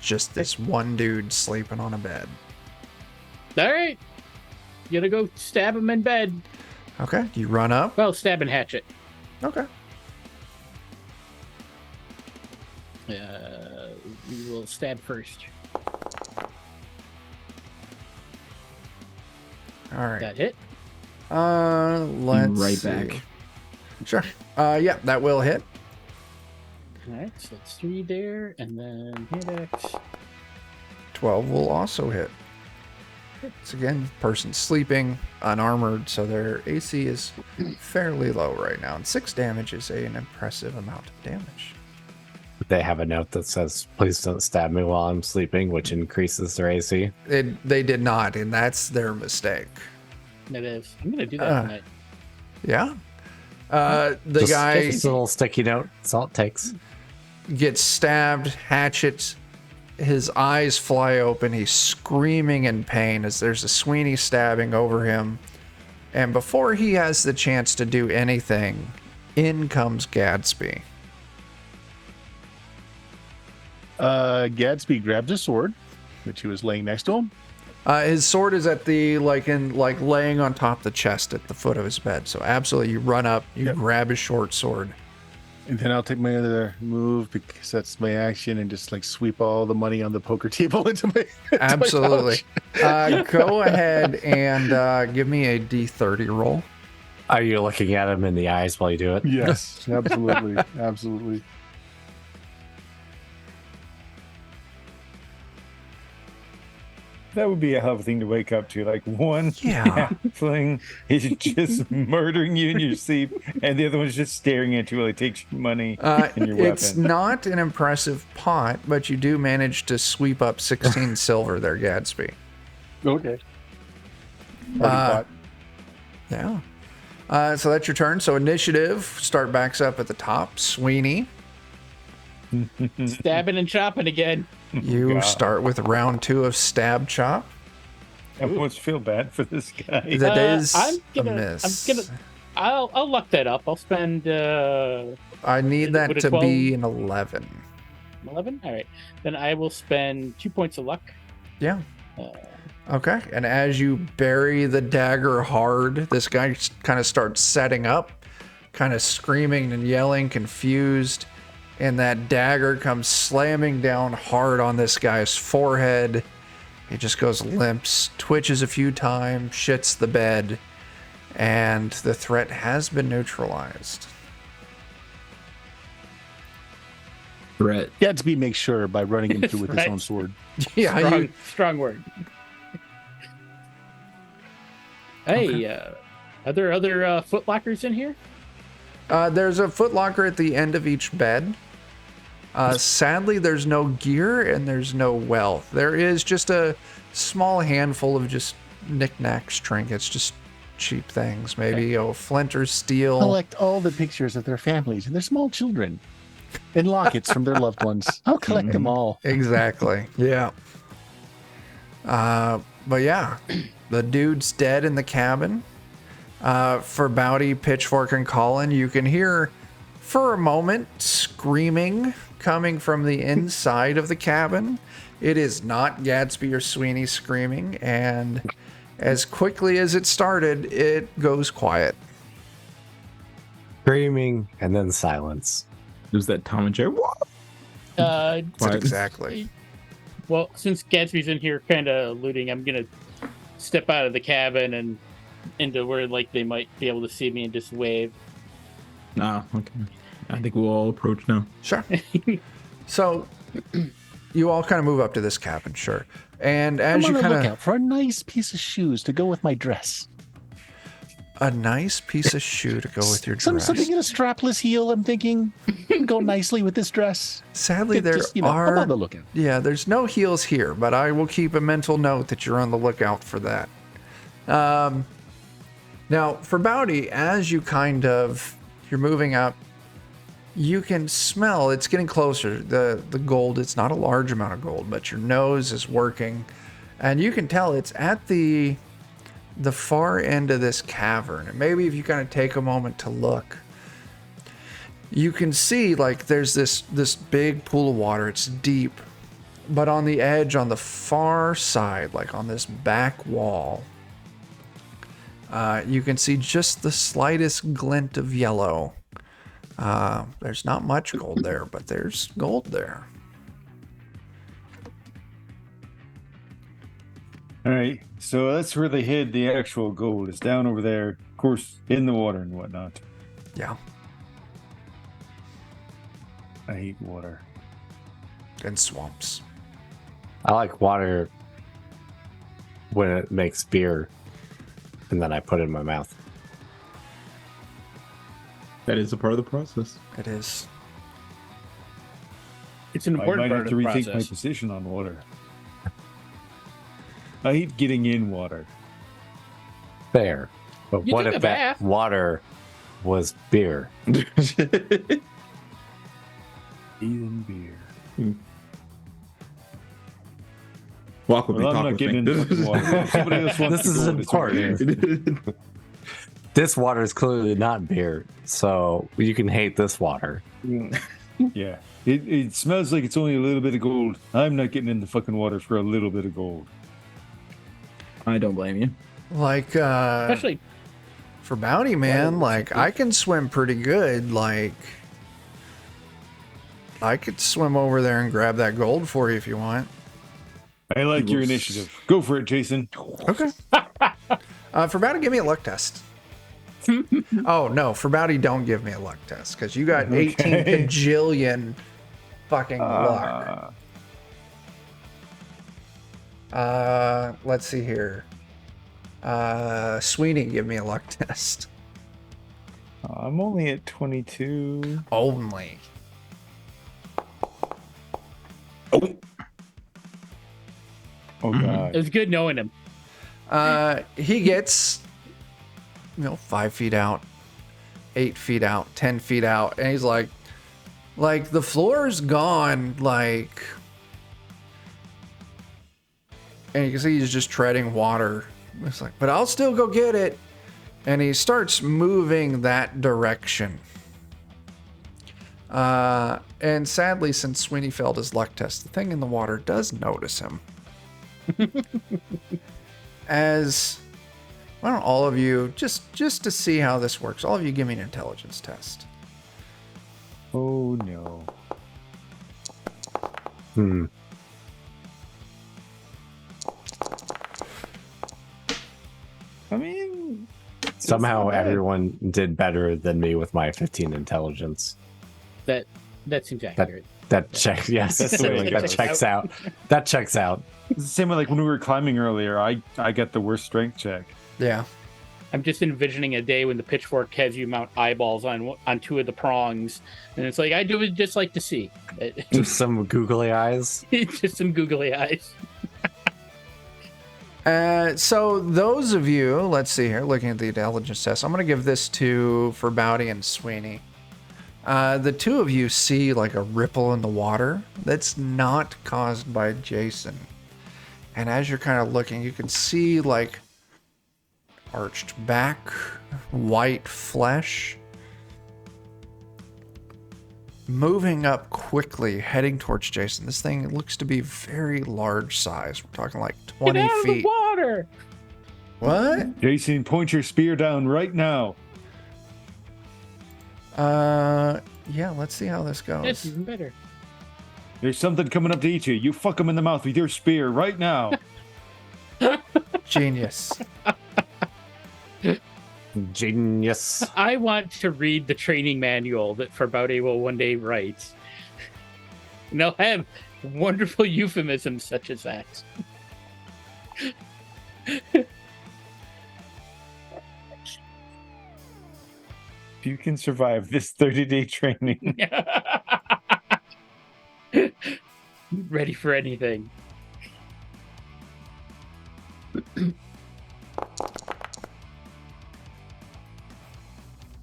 Just this one dude sleeping on a bed. All right. Gonna go stab him in bed. Okay, you run up. Well, stab and hatchet. Okay. We will stab first. All right. That hit. Let's Right see. back. Sure. Yeah, that will hit. All right, so that's 3 there, and then hit X. 12 will also hit. It's again, person sleeping, unarmored, so their AC is fairly low right now. And 6 damage is an impressive amount of damage. They have a note that says, please don't stab me while I'm sleeping, which increases their AC. They did not, and that's their mistake. That is. I'm gonna do that tonight. Yeah. The guy Just a little sticky note. That's all it takes. gets stabbed, hatchet. His eyes fly open. He's screaming in pain as there's a Sweeney stabbing over him. And before he has the chance to do anything, in comes Gadsby. Gadsby grabs a sword, which he was laying next to him. His sword is at the laying on top of the chest at the foot of his bed. So absolutely, you run up, you grab his short sword. And then I'll take my other move because that's my action and just like sweep all the money on the poker table into my Absolutely. pouch. Go ahead and give me a D30 roll. Are you looking at him in the eyes while you do it? Yes, absolutely, absolutely. That would be a hell of a thing to wake up to. Like one halfling is just murdering you in your sleep, and the other one's just staring at you while he takes your money and your It's weapon. not an impressive pot, but you do manage to sweep up 16 silver there, Gadsby. Okay. Yeah. So that's your turn. So initiative, start backs up at the top. Sweeney, Stabbing and chopping again. you start with round 2 of stab chop. I almost feel bad for this guy. That is I'm gonna, a miss. I'll luck that up. I'll spend I need that would a to 12 be an 11. 11. All right, then I will spend 2 points of luck. Yeah. Okay. And as you bury the dagger hard, this guy kind of starts setting up, kind of screaming and yelling, confused. And that dagger comes slamming down hard on this guy's forehead. He just goes limps, twitches a few times, shits the bed, and the threat has been neutralized. Threat. Gadsby makes sure by running him through with his own sword. Yeah, Strong word. Hey, are there other foot lockers in here? there's a footlocker at the end of each bed. Sadly, there's no gear and there's no wealth. There is just a small handful of just knickknacks, trinkets, just cheap things. Maybe a flint or steel. Collect all the pictures of their families and their small children and lockets from their loved ones. I'll collect them all. Exactly. Yeah. But yeah, the dude's dead in the cabin. Farbauti, Pitchfork, and Colin, you can hear for a moment screaming coming from the inside of the cabin. It is not Gadsby or Sweeney screaming, and as quickly as it started, it goes quiet. screaming, and then silence. There's that Tom and Jerry. What? Uh, Quiet. Exactly. well, since Gatsby's in here kind of looting, I'm gonna step out of the cabin and into where like they might be able to see me and just wave. Nah, okay. I think we'll all approach now. Sure. So you all kind of move up to this cabin, sure. And as I'm you on the kind of lookout for a nice piece of shoes to go with my dress. a nice piece of shoe to go with your dress. Something in a strapless heel. I'm thinking would go nicely with this dress. Sadly, there Just, I'm are. on the lookout. Yeah, there's no heels here, but I will keep a mental note that you're on the lookout for that. Now, Farbauti, as you you're moving up, you can smell it's getting closer. The gold, it's not a large amount of gold, but your nose is working, and you can tell it's at the far end of this cavern. And maybe if you kind of take a moment to look, you can see like there's this big pool of water. It's deep, but on the edge, on the far side, like on this back wall, you can see just the slightest glint of yellow. There's not much gold there, but there's gold there. All right, so that's where they hid the actual gold. It's down over there, of course, in the water and whatnot. Yeah, I hate water. and swamps. I like water when it makes beer, and then I put it in my mouth. That is a part of the process. It is. It's an I important might part have of to the rethink my process. position on water. I hate getting in water. Fair. But You what took if a that bath. water was beer? Even beer. Walk with Well, me, I'm talk not with getting me. into fucking water. Somebody else wants This to is go, it's over important. there. This water is clearly not beer, so you can hate this water. Yeah. It smells like it's only a little bit of gold. I'm not getting in the fucking water for a little bit of gold. I don't blame you. Like, Especially for bounty, man, like, I can swim pretty good. Like, I could swim over there and grab that gold for you if you want. I like your initiative. Go for it, Jason. Okay. For bounty, give me a luck test. Oh, no, for bounty, don't give me a luck test, because you got 18 Okay. bajillion fucking luck. Let's see here. Sweeney, give me a luck test. I'm only at 22. Only. Oh, God. it was good knowing him. He gets, 5 feet out, 8 feet out, 10 feet out, and he's like the floor's gone, like, and you can see he's just treading water. It's like, but I'll still go get it. And he starts moving that direction. And sadly, since Sweeney failed his luck test, the thing in the water does notice him. As, why don't all of you, just to see how this works, all of you give me an intelligence test. Oh, no. I mean, Somehow not bad. everyone did better than me with my 15 intelligence. That seems accurate. That checks. Yes, That's the way it that goes. checks out. That checks out. it's the same way like when we were climbing earlier. I got the worst strength check. Yeah. I'm just envisioning a day when the pitchfork has you mount eyeballs on two of the prongs, and it's like I do would just like to see. Just some googly eyes. Just some googly eyes. So those of you, let's see here, looking at the intelligence test, I'm going to give this to Farbauti and Sweeney. The two of you see like a ripple in the water that's not caused by Jason. And as you're kind of looking, you can see like arched back, white flesh, moving up quickly, heading towards Jason. This thing looks to be very large size. We're talking like 20 Get out of the feet. water! What? Jason, point your spear down right now. Yeah, let's see how this goes. That's even better. There's something coming up to eat you. You fuck him in the mouth with your spear right now. Genius. Genius. I want to read the training manual that Farbauti will one day write. And they'll have wonderful euphemisms such as that. If you can survive this 30-day training. Ready for anything.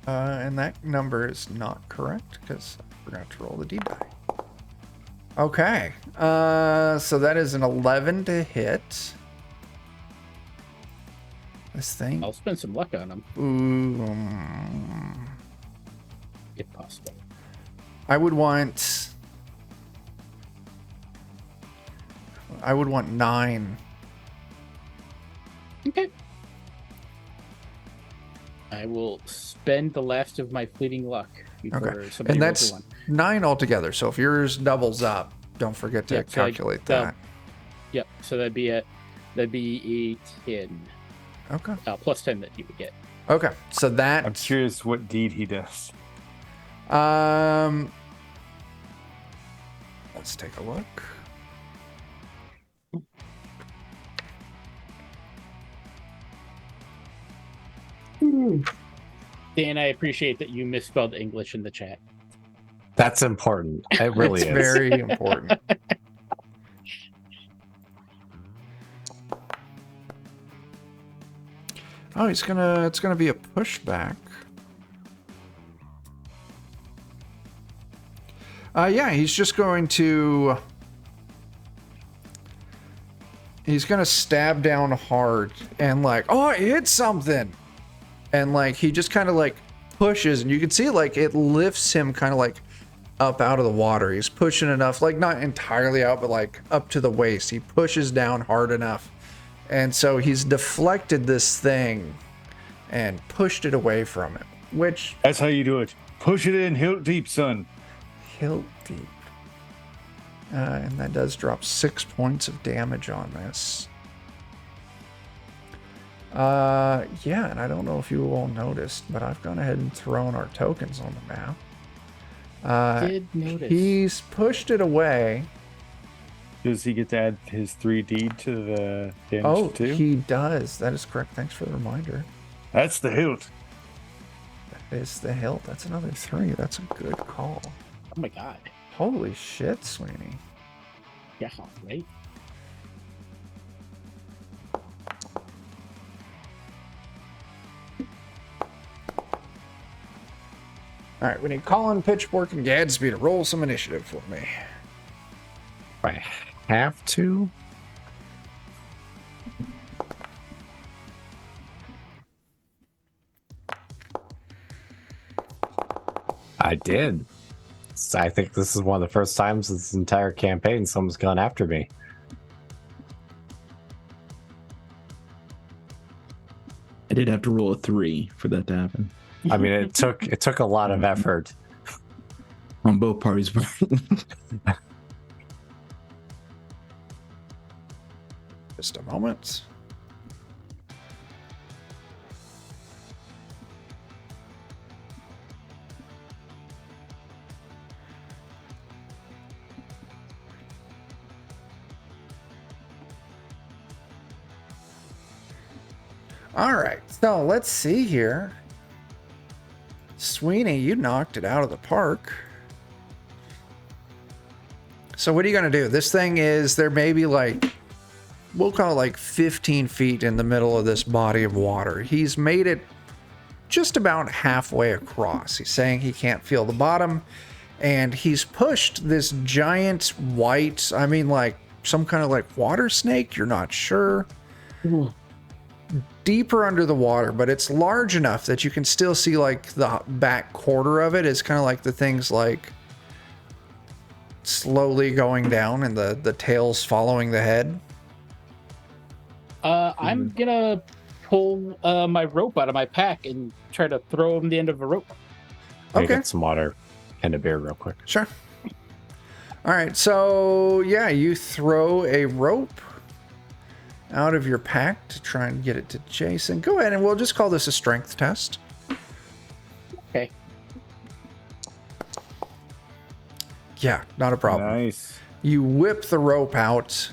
And that number is not correct because I forgot to roll the D die. Okay. So that is an 11 to hit. This thing. I'll spend some luck on them, Ooh. if possible. I would want 9. Okay. I will spend the last of my fleeting luck before Okay. somebody And rolls that's a one. 9 altogether. So if yours doubles up, don't forget to Yeah, so calculate that. Yep. So that'd be a 10. Okay. Plus 10 that you would get. Okay. So that I'm curious what deed he does. Let's take a look. Dan, I appreciate that you misspelled English in the chat. That's important. It really It's is. very important. Oh, it's gonna be a pushback. Yeah, he's just going to. He's gonna stab down hard and like, oh, I hit something, and like he just kind of like pushes, and you can see like it lifts him kind of like up out of the water. He's pushing enough, like not entirely out, but like up to the waist. He pushes down hard enough, and so he's deflected this thing and pushed it away from him, which That's how you do it. Push it in, hilt deep, son. hilt deep. And that does drop 6 points of damage on this. Yeah, and I don't know if you all noticed, but I've gone ahead and thrown our tokens on the map. Did notice. He's pushed it away. Does he get to add his 3 deed to the damage Oh, too? he does. That is correct. Thanks for the reminder. That's the hilt. That is the hilt. That's another 3. That's a good call. Oh my god. Holy shit, Sweeney. Yeah, right? All right, we need Colin, Pitchfork, and Gadsby to roll some initiative for me. I have to. I did. I think this is one of the first times this entire campaign someone's gone after me. I did have to roll a 3 for that to happen I mean, it took a lot of effort. on both parties' part. Just a moment. All right, so let's see here. Sweeney, you knocked it out of the park. So what are you gonna do? This thing is, there may be like, we'll call it like 15 feet in the middle of this body of water. He's made it just about halfway across. He's saying he can't feel the bottom, and he's pushed this giant white, I mean like some kind of like water snake, you're not sure. Deeper under the water, but it's large enough that you can still see like the back quarter of it is kind of like the thing's like slowly going down and the tail's following the head. I'm gonna pull my rope out of my pack and try to throw him the end of a rope. I Okay. get some water and a beer real quick. Sure. All right, so yeah, you throw a rope out of your pack to try and get it to Jason. Go ahead, and we'll just call this a strength test. Okay. Yeah, not a problem. Nice. You whip the rope out.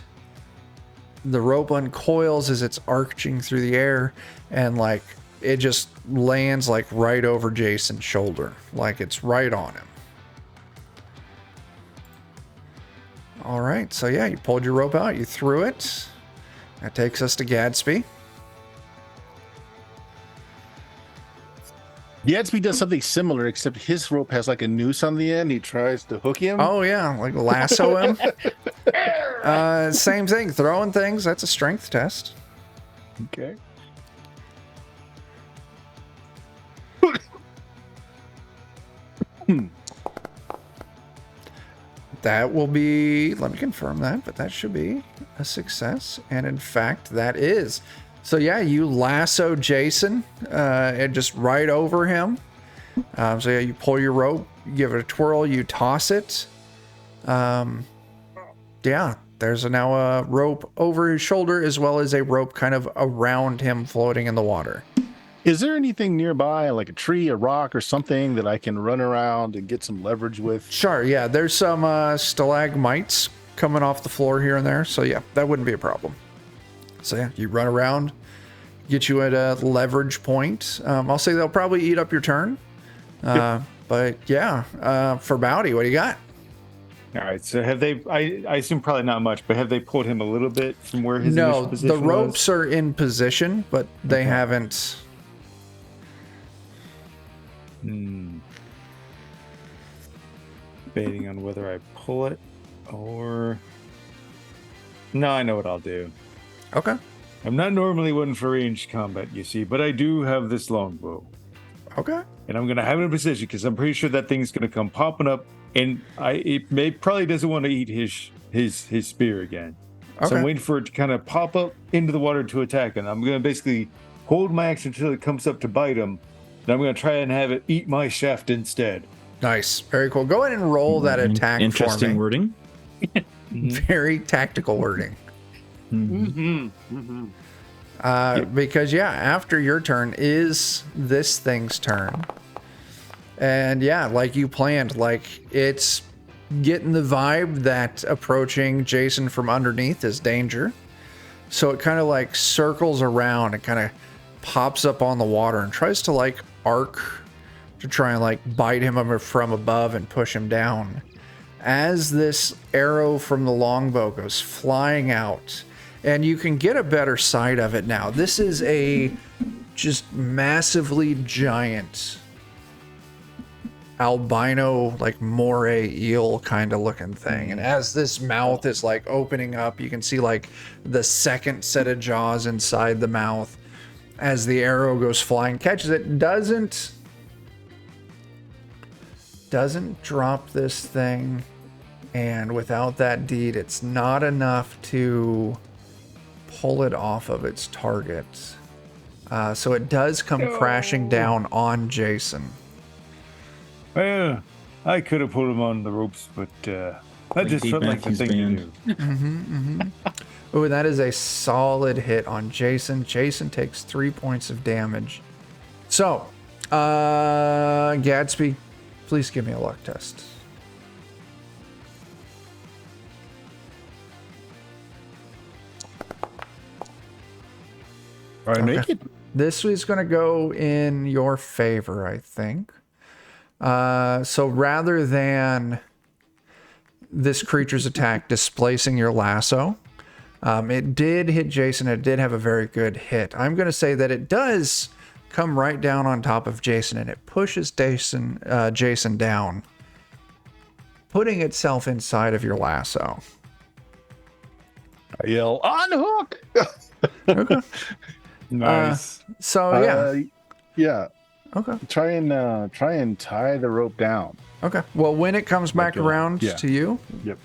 The rope uncoils as it's arching through the air, and like it just lands like right over Jason's shoulder, like it's right on him. All right, so yeah, you pulled your rope out, you threw it. That takes us to Gadsby. Gadsby does something similar, except his rope has like a noose on the end. He tries to hook him. Oh yeah, like lasso him. Same thing, throwing things. That's a strength test. Okay. That will be, let me confirm that, but that should be a success. And in fact, that is. So yeah, you lasso Jason and just right over him. So yeah, you pull your rope, you give it a twirl, you toss it. Yeah, there's now a rope over his shoulder as well as a rope kind of around him floating in the water. Is there anything nearby, like a tree, a rock, or something that I can run around and get some leverage with? Sure, yeah, there's some stalagmites coming off the floor here and there. So yeah, that wouldn't be a problem. So yeah, you run around, get you at a leverage point. I'll say they'll probably eat up your turn. But yeah, Farbauti, what do you got? All right. So have they? I assume probably not much, but have they pulled him a little bit from where his No, initial position the ropes are in position, but they haven't. Debating on whether I pull it or. No, I know what I'll do. Okay. I'm not normally one for ranged combat, you see, but I do have this longbow. Okay. And I'm going to have it in position because I'm pretty sure that thing's going to come popping up, and it probably doesn't want to eat his spear again. So Okay. I'm waiting for it to kind of pop up into the water to attack, and I'm going to basically hold my action until it comes up to bite him, and I'm going to try and have it eat my shaft instead. Nice. Very cool. Go ahead and roll that attack Interesting for me. wording. Very tactical wording. Because yeah, after your turn is this thing's turn. And yeah, like you planned, like it's getting the vibe that approaching Jason from underneath is danger. So it kind of like circles around and kind of pops up on the water and tries to like arc to try and like bite him from above and push him down. As this arrow from the longbow goes flying out, and you can get a better sight of it now. This is a just massively giant albino, like moray eel kind of looking thing. And as this mouth is like opening up, you can see like the second set of jaws inside the mouth. As the arrow goes flying, catches it, doesn't drop this thing. And without that deed, it's not enough to pull it off of its target. So it does come crashing down on Jason. Well, I could have pulled him on the ropes, but that just felt like the Matthews thing to Band. do. Oh, that is a solid hit on Jason. Jason takes 3 points of damage. So, Gadsby, please give me a luck test. I make it. This is going to go in your favor, I think. So rather than this creature's attack displacing your lasso, it did hit Jason. It did have a very good hit. I'm going to say that it does come right down on top of Jason, and it pushes Jason down, putting itself inside of your lasso. I yell, unhook! Okay. Nice. So yeah. Yeah. Okay. Try and tie the rope down. Okay. Well, when it comes back around yeah. to you. Yep.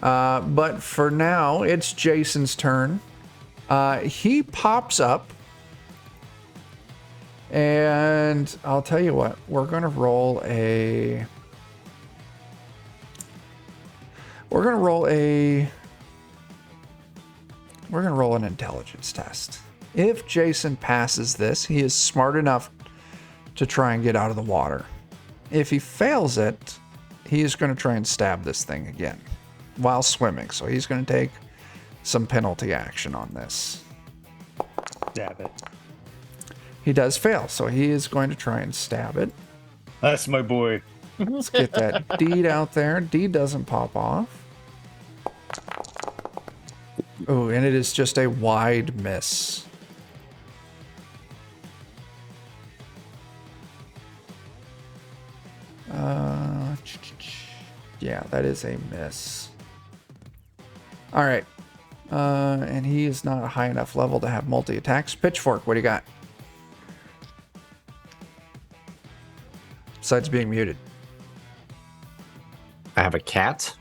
But for now, it's Jason's turn. He pops up And I'll tell you what, we're going to roll a... We're going to roll an intelligence test. If Jason passes this, he is smart enough to try and get out of the water. If he fails it, he is going to try and stab this thing again while swimming. So he's going to take some penalty action on this. Stab it. He does fail, so he is going to try and stab it. That's my boy. Let's get that deed out there. Deed doesn't pop off. Oh, and it is just a wide miss. Yeah, that is a miss. All right. And he is not a high enough level to have multi-attacks. Pitchfork, what do you got? Besides being muted. I have a cat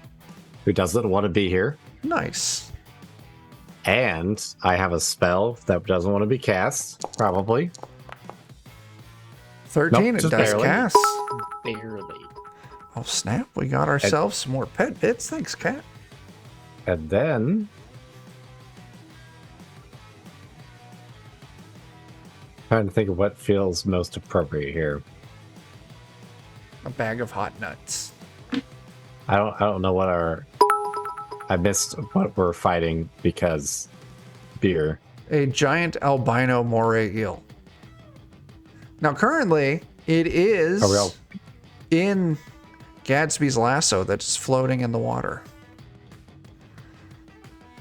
who doesn't want to be here. Nice. And I have a spell that doesn't want to be cast, probably. 13, Nope, it just does barely. cast. Barely. Oh, snap. We got ourselves some more pet bits. Thanks, cat. And then... trying to think of what feels most appropriate here. A bag of hot nuts. I don't know what I missed what we're fighting because beer. A giant albino moray eel. Now, currently, it is in Gadsby's lasso that's floating in the water.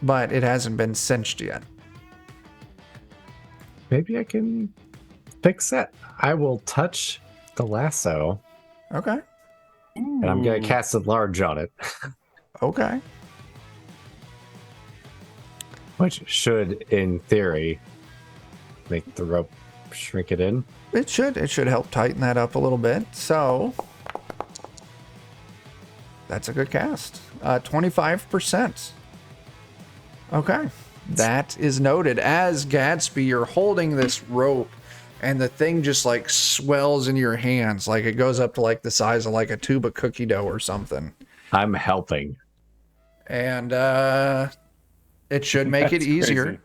But it hasn't been cinched yet. Maybe I can fix that. I will touch the lasso Okay. and I'm going to cast Enlarge on it, Okay. which should, in theory, make the rope shrink it in. It should help tighten that up a little bit. So that's a good cast. 25%. Okay. That is noted. As Gadsby, you're holding this rope and the thing just like swells in your hands. Like it goes up to like the size of like a tube of cookie dough or something. I'm helping. And it should make it That's easier crazy.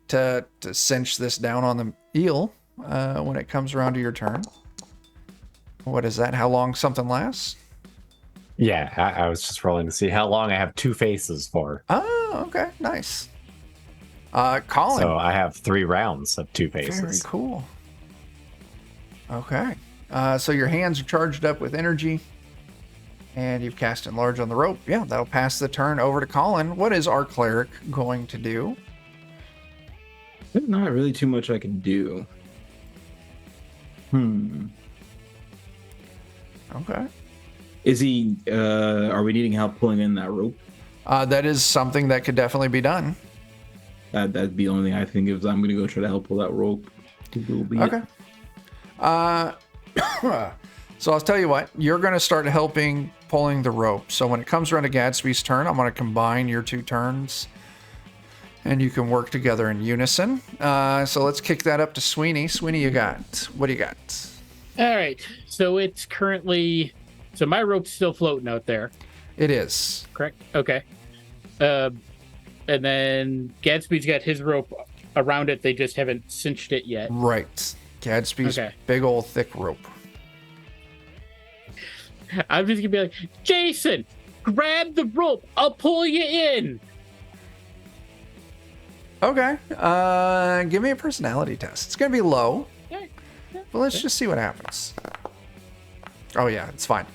to cinch this down on the eel when it comes around to your turn. What is that? How long something lasts? Yeah, I was just rolling to see how long I have two faces for. Oh, okay. Nice. Colin. So I have 3 rounds of 2 Very faces. cool. Okay. So your hands are charged up with energy. And you've cast Enlarge on the rope. Yeah, that'll pass the turn over to Colin. What is our cleric going to do? There's not really too much I can do. Okay. Is he, are we needing help pulling in that rope? That is something that could definitely be done. That'd be the only thing I think of. I'm going to go try to help pull that rope. Okay. So I'll tell you what, you're going to start helping pulling the rope. So when it comes around to Gadsby's turn, I'm going to combine your 2 turns and you can work together in unison. So let's kick that up to Sweeney. Sweeney, what do you got? All right. So it's currently, so my rope's still floating out there. It is. Correct? Okay. And then Gadsby's got his rope around it. They just haven't cinched it yet. Right. Gadsby's Okay. big old thick rope. I'm just gonna be like, Jason, grab the rope. I'll pull you in. Okay. Give me a personality test. It's going to be low, but let's just see what happens. Oh, yeah, it's fine.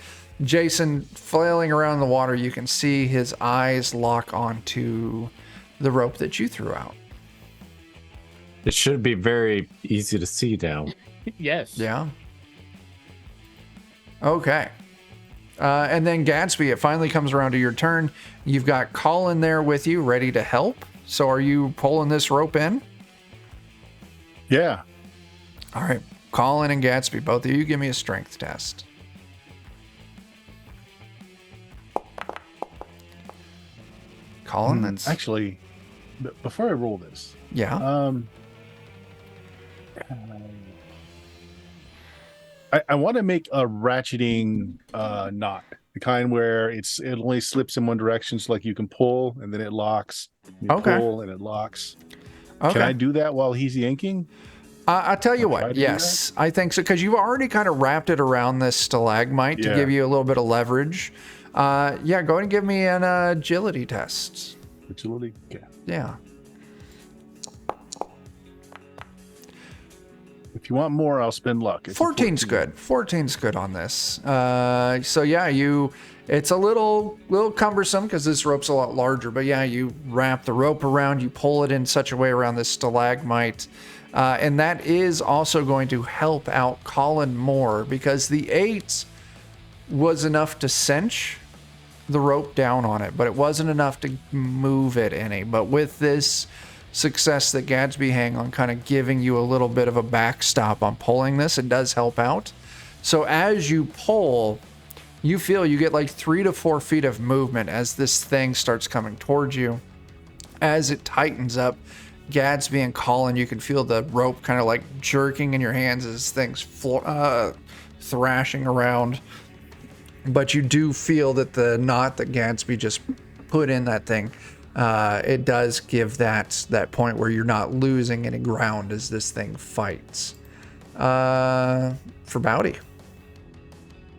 Jason, flailing around the water, you can see his eyes lock onto the rope that you threw out. It should be very easy to see now. Yes. Yeah. Okay. And then Gadsby, it finally comes around to your turn. You've got Colin there with you, ready to help. So are you pulling this rope in? Yeah. All right. Colin and Gadsby, both of you, give me a strength test. Colin, that's... Actually, before I roll this, Yeah. I want to make a ratcheting knot, the kind where it only slips in one direction, so like you can pull and then it locks. You Okay. pull and it locks. Okay. Can I do that while he's yanking? I'll tell you I'll try what. to do Yes, I think so because you've already kind of wrapped it around this stalagmite to Yeah. give you a little bit of leverage. Yeah, go ahead and give me an agility test. Agility. Okay. Yeah. If you want more, I'll spend luck. It's a 14's good. 14's good on this. So yeah, it's a little cumbersome because this rope's a lot larger. But yeah, you wrap the rope around, you pull it in such a way around this stalagmite, and that is also going to help out Colin more because the 8 was enough to cinch the rope down on it, but it wasn't enough to move it any. But with this success that Gadsby hang on kind of giving you a little bit of a backstop on pulling this, it does help out. So as you pull, you feel you get like 3 to 4 feet of movement as this thing starts coming towards you. As it tightens up, Gadsby and Colin, you can feel the rope kind of like jerking in your hands as things thrashing around. But you do feel that the knot that Gadsby just put in that thing, it does give that point where you're not losing any ground as this thing fights. Farbauti.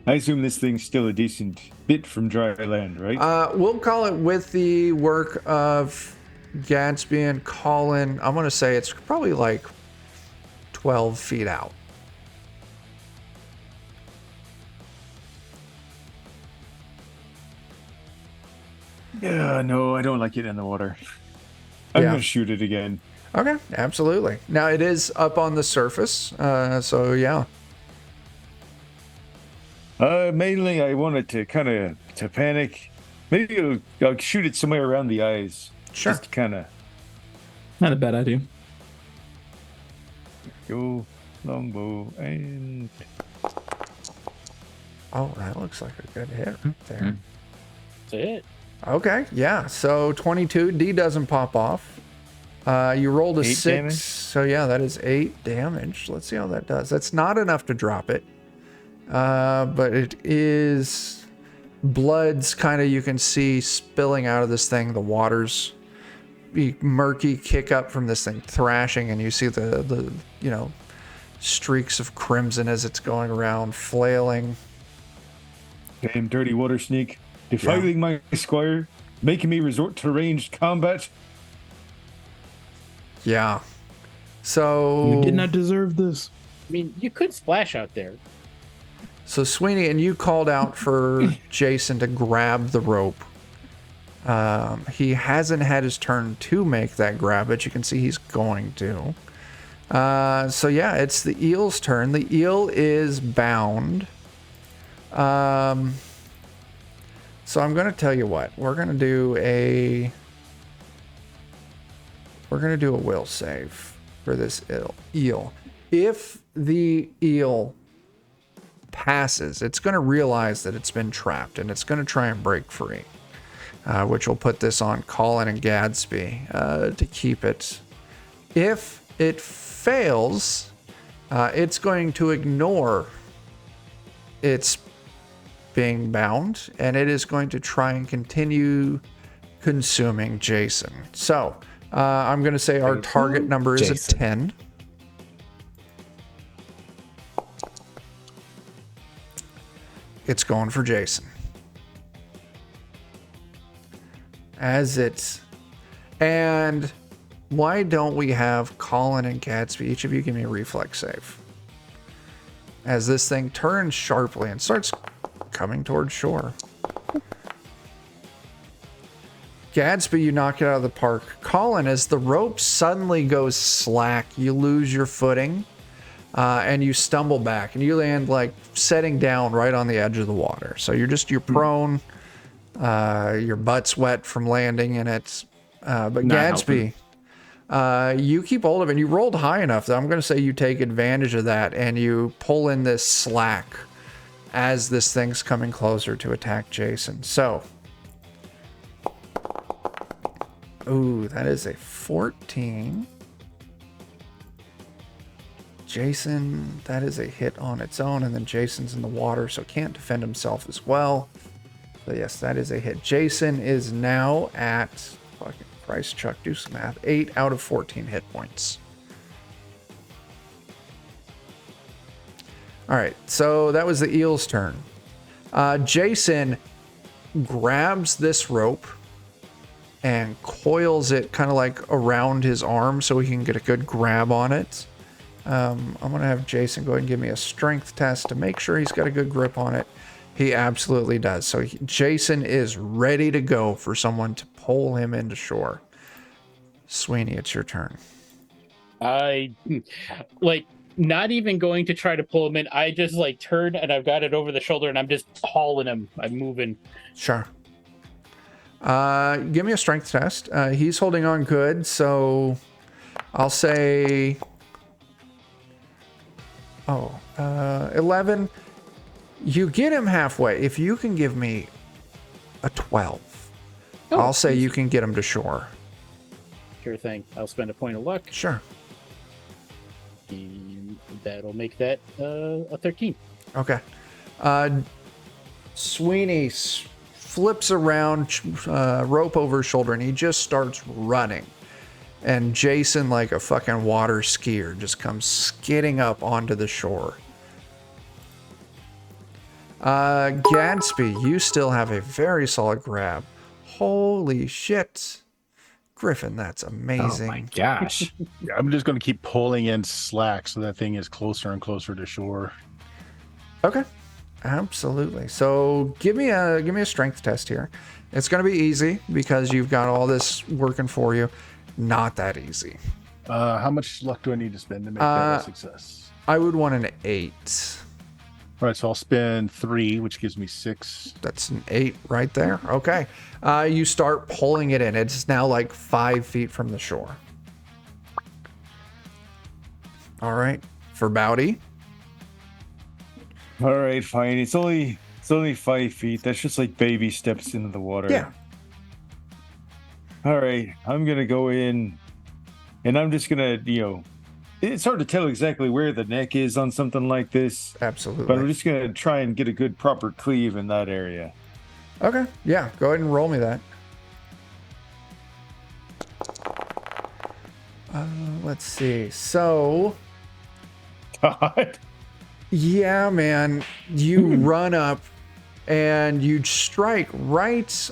I assume this thing's still a decent bit from dry land, right? We'll call it with the work of Gadsby and Colin. I'm going to say it's probably like 12 feet out. Yeah, no, I don't like it in the water. I'm Yeah. gonna shoot it again. Okay, absolutely. Now it is up on the surface, so yeah. Mainly, I wanted to kind of panic. Maybe I'll shoot it somewhere around the eyes. Sure. Just kind of Not a bad idea. go longbow and Oh, that looks like a good hit right there. That's it. Okay, yeah. So 22, D doesn't pop off. You rolled a 8 6, damage? so yeah, that is 8 damage. Let's see how that does. That's not enough to drop it, but it is blood's kind of you can see spilling out of this thing. The water's murky, kick up from this thing thrashing, and you see the streaks of crimson as it's going around, flailing. damn dirty water snake, defiling my squire, making me resort to ranged combat. Yeah. So You did not deserve this. I mean, you could splash out there. So Sweeney, and you called out for Jason to grab the rope. He hasn't had his turn to make that grab, but you can see he's going to. So yeah, it's the eel's turn. The eel is bound. So I'm going to tell you what. We're going to do a will save for this eel. If the eel passes, it's going to realize that it's been trapped and it's going to try and break free, which will put this on Colin and Gadsby to keep it. If it fails, it's going to ignore its being bound and it is going to try and continue consuming Jason. So I'm going to say our target number is Jason. a 10. It's going for Jason. And why don't we have Colin and Gadsby, each of you give me a reflex save. As this thing turns sharply and starts coming towards shore. Gadsby, you knock it out of the park. Colin, as the rope suddenly goes slack, you lose your footing. And you stumble back and you land like setting down right on the edge of the water. So you're prone, your butt's wet from landing in it. But Not Gadsby, you keep hold of it and you rolled high enough that I'm going to say you take advantage of that and you pull in this slack as this thing's coming closer to attack Jason. So, ooh, that is a 14. Jason, that is a hit on its own, and then Jason's in the water, so can't defend himself as well. So yes, that is a hit. Jason is now at, fucking Christ, Chuck, do some math, 8 out of 14 hit points. All right, so that was the eel's turn. Jason grabs this rope and coils it kind of like around his arm so he can get a good grab on it. I'm going to have Jason go ahead and give me a strength test to make sure he's got a good grip on it. He absolutely does. So Jason is ready to go for someone to pull him into shore. Sweeney, it's your turn. I not even going to try to pull him in. I just turn and I've got it over the shoulder and I'm just hauling him. I'm moving. Sure. Give me a strength test. He's holding on good, so I'll say 11. You get him halfway. If you can give me a 12, I'll say you can get him to shore. Sure thing. I'll spend a point of luck. Sure. And that'll make that a 13. Okay. Sweeney flips around, rope over his shoulder, and he just starts running. And Jason, like a fucking water skier, just comes skidding up onto the shore. Gadsby, you still have a very solid grab. Holy shit. Griffin, that's amazing. Oh my gosh. Yeah, I'm just going to keep pulling in slack so that thing is closer and closer to shore. Okay. Absolutely. So give me a strength test here. It's going to be easy because you've got all this working for you. Not that easy. How much luck do I need to spend to make that a success? I would want an 8. All right, so I'll spend 3, which gives me 6. That's an 8 right there. Okay. You start pulling it in. It's now like 5 feet from the shore. All right. Farbauti. All right, fine. It's only 5 feet. That's just like baby steps into the water. Yeah. All right, I'm gonna go in, and I'm just gonna, it's hard to tell exactly where the neck is on something like this. Absolutely. But I'm just gonna try and get a good proper cleave in that area. Okay. Yeah. Go ahead and roll me that. Let's see. So. God. Yeah, man. You run up and you strike right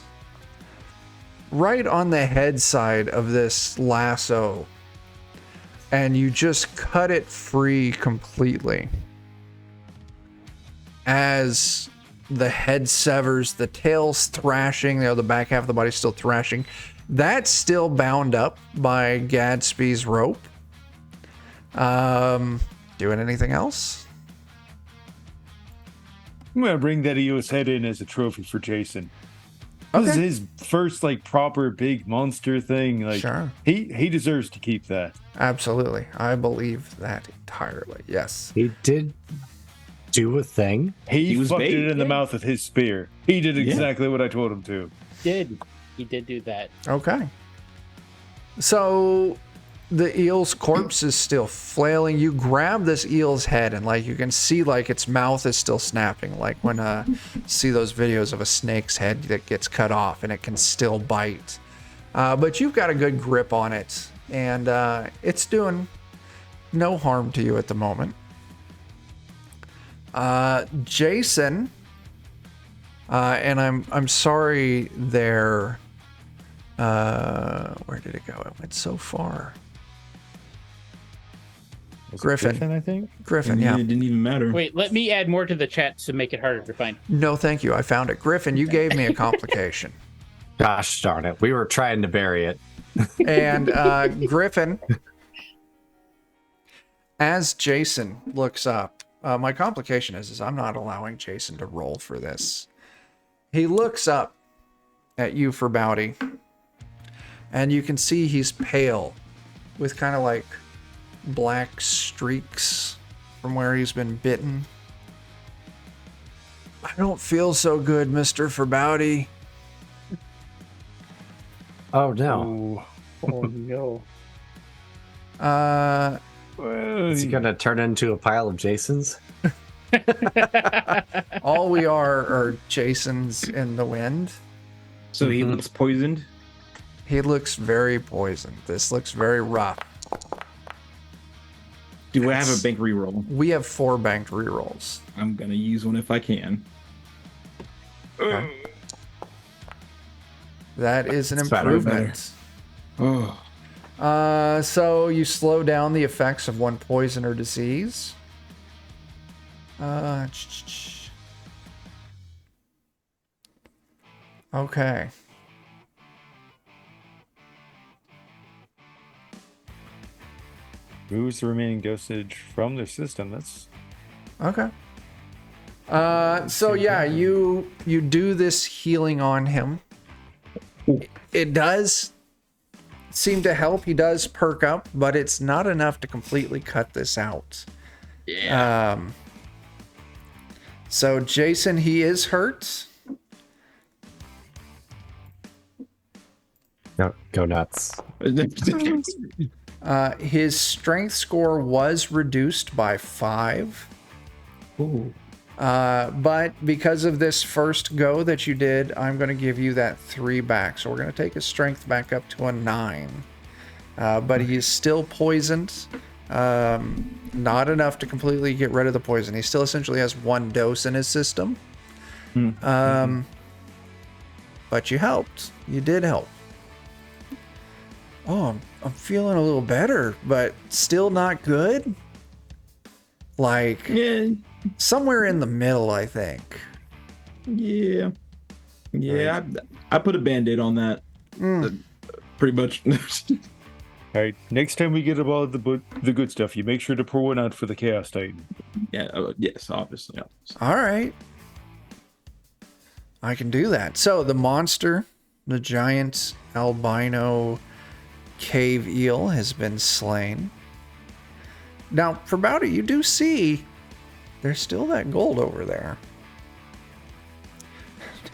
on the head side of this lasso. And you just cut it free completely. As the head severs, the tail's thrashing, the back half of the body's still thrashing. That's still bound up by Gadsby's rope. Doing anything else? I'm gonna bring that EOS head in as a trophy for Jason. This is his first proper big monster thing. Sure. He deserves to keep that. Absolutely. I believe that entirely. Yes. He did do a thing. He was fucked bait, it in the mouth with his spear. He did exactly what I told him to. He did do that. Okay. So the eel's corpse is still flailing. You grab this eel's head and you can see its mouth is still snapping, like when see those videos of a snake's head that gets cut off and it can still bite. But you've got a good grip on it, and it's doing no harm to you at the moment. Jason, and I'm sorry there. Where did it go? It went so far. Griffin, I think. Griffin, yeah. It didn't even matter. Wait, let me add more to the chat to make it harder to find. No, thank you. I found it. Griffin, you gave me a complication. Gosh darn it. We were trying to bury it. And Griffin, as Jason looks up, my complication is I'm not allowing Jason to roll for this. He looks up at you, Farbauti, and you can see he's pale with kind of black streaks from where he's been bitten. I don't feel so good, Mr. Farbauti. Oh no. Oh no. Well, Is he gonna turn into a pile of Jasons? All we are Jasons in the wind. So he looks poisoned. He looks very poisoned. This looks very rough. Do I have a bank reroll? We have 4 banked rerolls. I'm gonna use one if I can. Okay. That is an It's better, improvement. Oh, So you slow down the effects of one poison or disease. Okay. Moves the remaining dosage from their system. That's Okay. So yeah, you do this healing on him. It does seem to help. He does perk up, but it's not enough to completely cut this out. yeah. So Jason, he is hurt. No, go nuts. His strength score was reduced by 5. Ooh. But because of this first go that you did, I'm going to give you that 3 back. So we're going to take his strength back up to a 9. But he is still poisoned. Not enough to completely get rid of the poison. He still essentially has 1 dose in his system. But you helped. You did help. Oh, I'm feeling a little better, but still not good. Like, Yeah. somewhere in the middle, I think. Yeah. Yeah. I put a band-aid on that. Pretty much. all right. Next time we get about the good stuff, you make sure to pour one out for the Chaos Titan. Yeah. Yes, obviously. All right. I can do that. So the monster, the giant albino cave eel, has been slain. Now, Farbauti, you do see there's still that gold over there.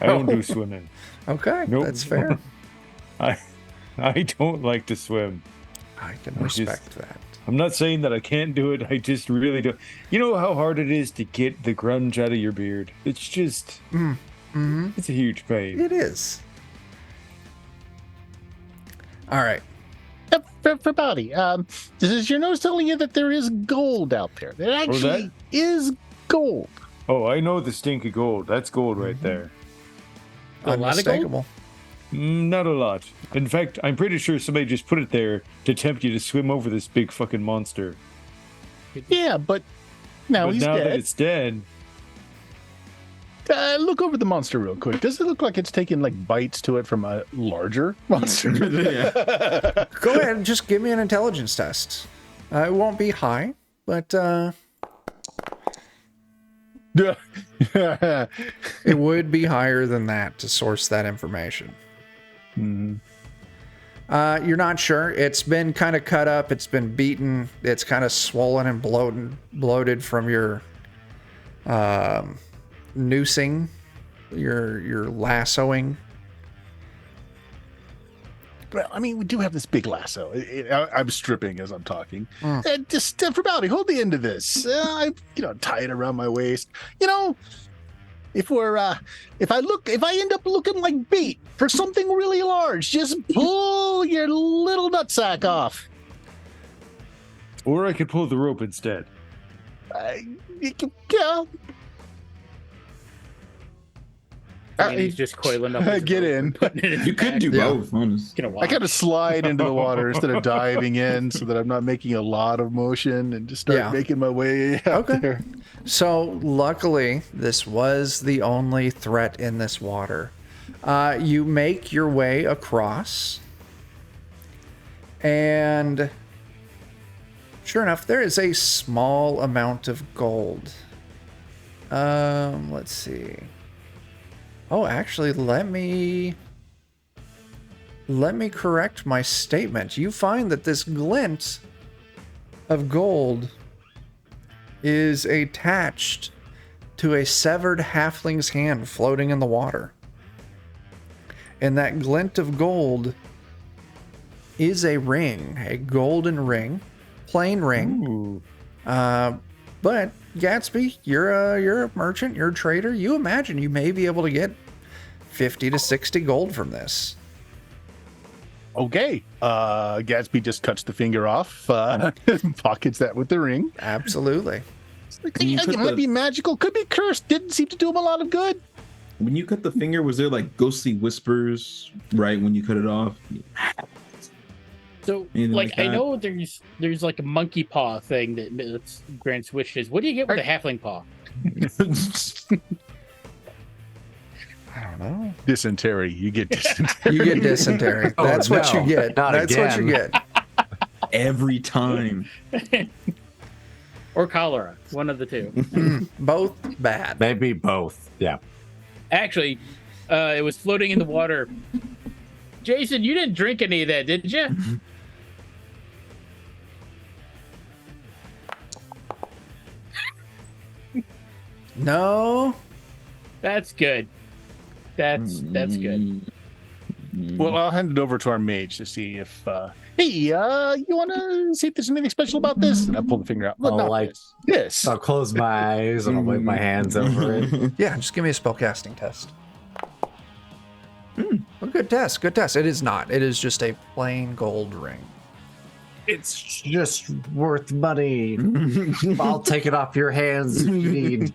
I don't do swimming. Okay, Nope. that's fair. I don't like to swim. I can respect that. I'm not saying that I can't do it. I just really don't. You know how hard it is to get the grunge out of your beard? It's just, it's a huge pain. It is. All right. Farbauti, is your nose telling you that there is gold out there? There actually is gold. Oh, I know the stink of gold. That's gold right there. A lot of gold? Unmistakable. Not a lot. In fact, I'm pretty sure somebody just put it there to tempt you to swim over this big fucking monster. Yeah, but now But he's now that dead. it's dead, Look over the monster real quick. Does it look like it's taking like bites to it from a larger monster? Yeah. Go ahead and just give me an intelligence test. It won't be high, but it would be higher than that to source that information. You're not sure. It's been kind of cut up. It's been beaten. It's kind of swollen and bloated from your noosing, your lassoing. Well, I mean, we do have this big lasso. I'm stripping as I'm talking. Just Farbauti, hold the end of this. I, tie it around my waist. If I end up looking like bait for something really large, just pull your little nutsack off. or I could pull the rope instead. Yeah. And he's just coiling up. his Get rope in. and putting it in his You could bag. do both, honest. Gonna I watch. kind of slide into the water instead of diving in so that I'm not making a lot of motion and just start making my way out there. So luckily, this was the only threat in this water. You make your way across, and sure enough, there is a small amount of gold. Let's see. Oh, actually, let me correct my statement. You find that this glint of gold is attached to a severed halfling's hand floating in the water. And that glint of gold is a ring, a golden ring, plain ring. Ooh. But Gatsby, you're a merchant, you're a trader. You imagine you may be able to get 50 to 60 gold from this. Okay. Gatsby just cuts the finger off, pockets that with the ring. Absolutely. you It put might the- be magical, could be cursed. Didn't seem to do him a lot of good. When you cut the finger, was there like ghostly whispers right when you cut it off? So, Anything like, like I that? know there's like a monkey paw thing that grants wishes. What do you get with a halfling paw? I don't know. Dysentery. You get dysentery. You get dysentery. Oh, That's what no, you get. not That's what you again. get. Every time. Or cholera, one of the two. Both bad. Maybe both. Yeah. Actually, it was floating in the water. Jason, you didn't drink any of that, did you? No. That's good. That's good. Well, I'll hand it over to our mage to see if, hey, you want to see if there's anything special about this? And I pull the finger out. Oh, Not like- this. This. I'll close my eyes and I'll wave my hands over it. Yeah, just give me a spellcasting test. A good test. Good test. It is not. It is just a plain gold ring. It's just worth money. I'll take it off your hands if you need.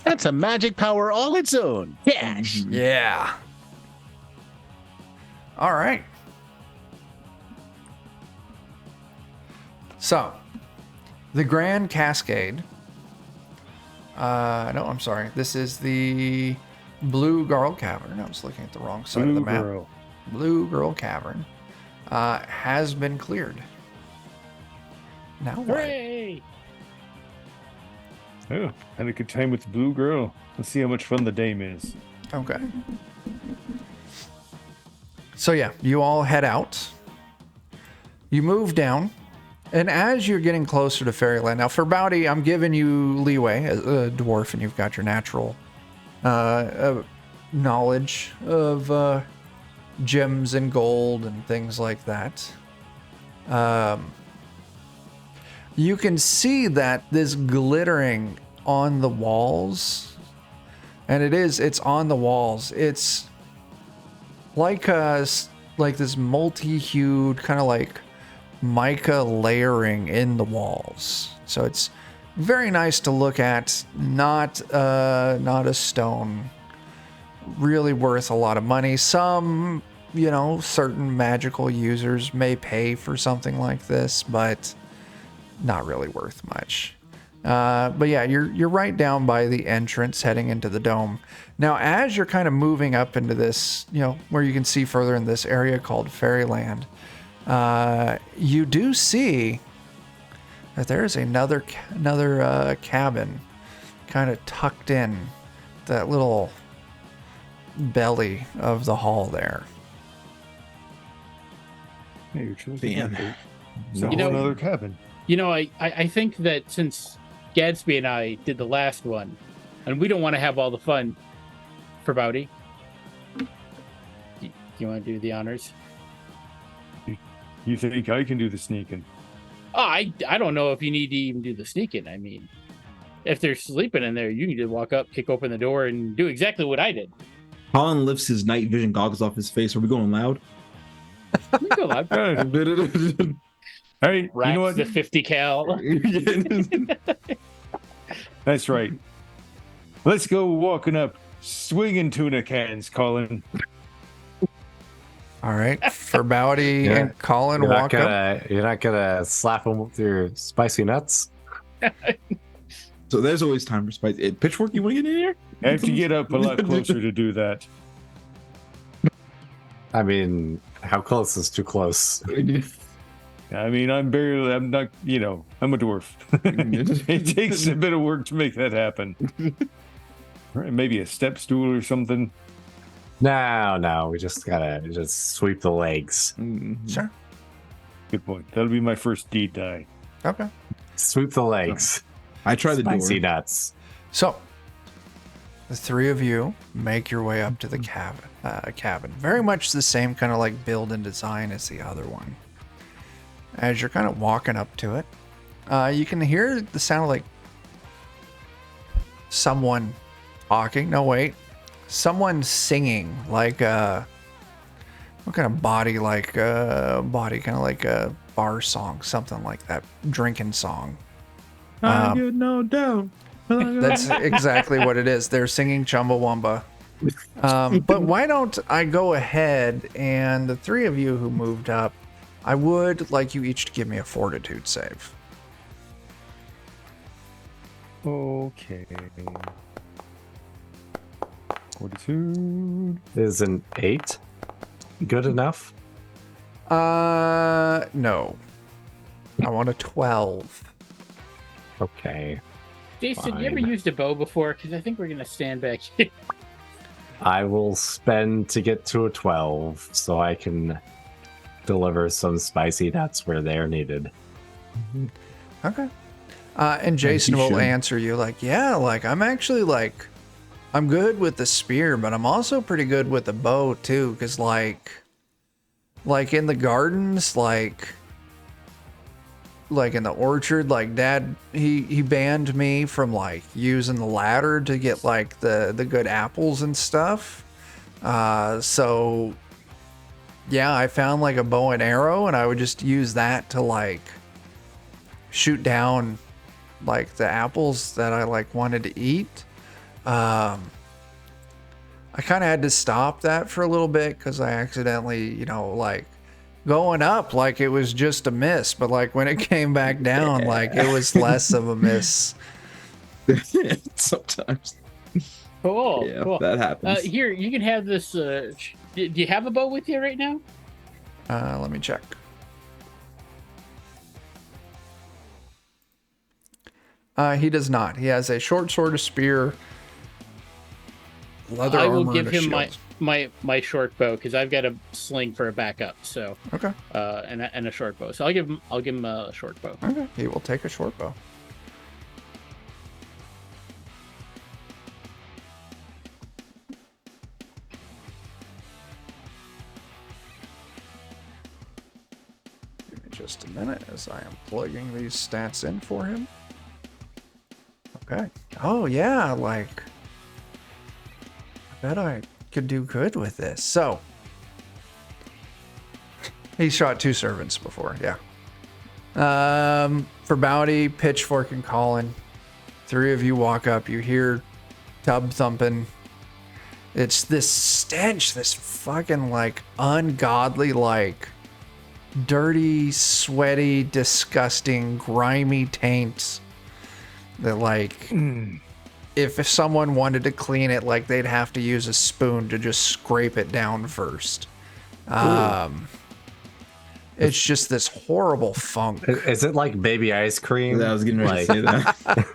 That's a magic power all its own. Cash. Yeah. All right. So, the Grand Cascade. No, I'm sorry. This is the Blue Girl Cavern. I was looking at the wrong side of the Blue map. girl. Blue Girl Cavern has been cleared. Now what? Hooray! Oh, had a good time with the blue girl. Let's see how much fun the dame is. Okay. So yeah, you all head out. You move down, and as you're getting closer to Fairyland, now Farbauti, I'm giving you leeway as a dwarf, and you've got your natural knowledge of gems and gold and things like that. You can see that this glittering on the walls, and it's on the walls. It's like this multi-hued kind of like mica layering in the walls. So it's very nice to look at. Not a stone. Really worth a lot of money. Some, certain magical users may pay for something like this, but not really worth much. But yeah, you're right down by the entrance heading into the dome. Now, as you're kind of moving up into this, where you can see further in this area called Fairyland, you do see that there's another cabin kind of tucked in that little belly of the hall there. Hey, you're choosing Damn. that. It's a You know- whole other cabin. I think that since Gadsby and I did the last one, and we don't want to have all the fun for Bowdy. You want to do the honors? You think I can do the sneaking? Oh, I don't know if you need to even do the sneaking. I mean, if they're sleeping in there, you need to walk up, kick open the door, and do exactly what I did. Colin lifts his night vision goggles off his face. Are we going loud? You go loud. All right, Racks you know what? the 50 cal. That's right. Let's go walking up, swinging tuna cans, Colin. All right, Farbauti Yeah. and Colin You're walk up. you're not gonna slap them with your spicy nuts. So there's always time for spice. Pitchfork, you want to get in here? I have to get up a lot closer to do that. I mean, how close is too close? I mean, I'm not, I'm a dwarf. It takes a bit of work to make that happen. Right, maybe a step stool or something. No, we just gotta sweep the legs. Sure. Good point. That'll be my first deed die. Okay. Sweep the legs. I try the Spicy door. nuts. So, the three of you make your way up to the cabin. Very much the same kind of like build and design as the other one. as you're kind of walking up to it, you can hear the sound of like someone talking. No, wait. Someone singing like what kind of body? Like body, kind of like a bar song, something like that, drinking song. I get no doubt. That's exactly what it is. They're singing Chumbawamba. But why don't I go ahead and the three of you who moved up, I would like you each to give me a fortitude save. Okay. Fortitude. Is an 8 good enough? No. I want a 12. Okay. Jason, you ever Fine. used a bow before? Because I think we're gonna stand back here. I will spend to get to a 12 so I can deliver some spicy nuts where they're needed. Okay. And Jason will should. answer you like, yeah, like I'm actually like, I'm good with the spear, but I'm also pretty good with the bow too. Because like in the gardens, like in the orchard, like Dad, he banned me from like using the ladder to get like the good apples and stuff. So yeah, I found like a bow and arrow, and I would just use that to like shoot down like the apples that I like wanted to eat. I kind of had to stop that for a little bit because I accidentally, you know, like going up like it was just a miss, but like when it came back down, like it was less of a miss. Sometimes. Cool. Yeah, cool. that happens. Here, you can have this. Do you have a bow with you right now? Let me check. He does not. He has a short sword, a spear, leather I will armor, give and a him shield. my short bow because I've got a sling for a backup. So Okay. and a short bow. So I'll give him a short bow. Okay. He will take a short bow. Give me just a minute as I am plugging these stats in for him. Okay. Oh yeah, like I bet I could do good with this. So he shot 2 servants before, yeah. Farbauti, Pitchfork, and Colin. 3 of you walk up. You hear tub thumping. It's this stench, this fucking like ungodly, like dirty, sweaty, disgusting, grimy taint. That like if someone wanted to clean it, like they'd have to use a spoon to just scrape it down first. It's just this horrible funk. Is it like baby ice cream? I was getting ready to say that.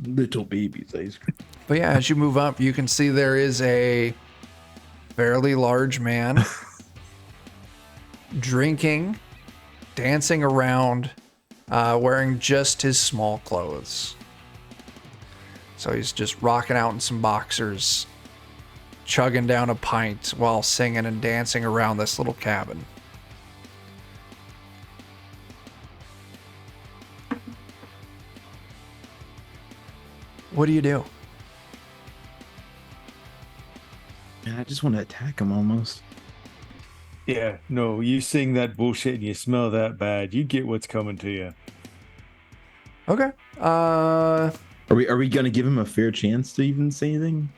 Little babies ice cream. But yeah, as you move up, you can see there is a fairly large man drinking, dancing around, wearing just his small clothes. So he's just rocking out in some boxers, chugging down a pint while singing and dancing around this little cabin. What do you do? Man, I just want to attack him almost. Yeah, no, you sing that bullshit and you smell that bad, you get what's coming to you. Okay. Are we gonna give him a fair chance to even say anything?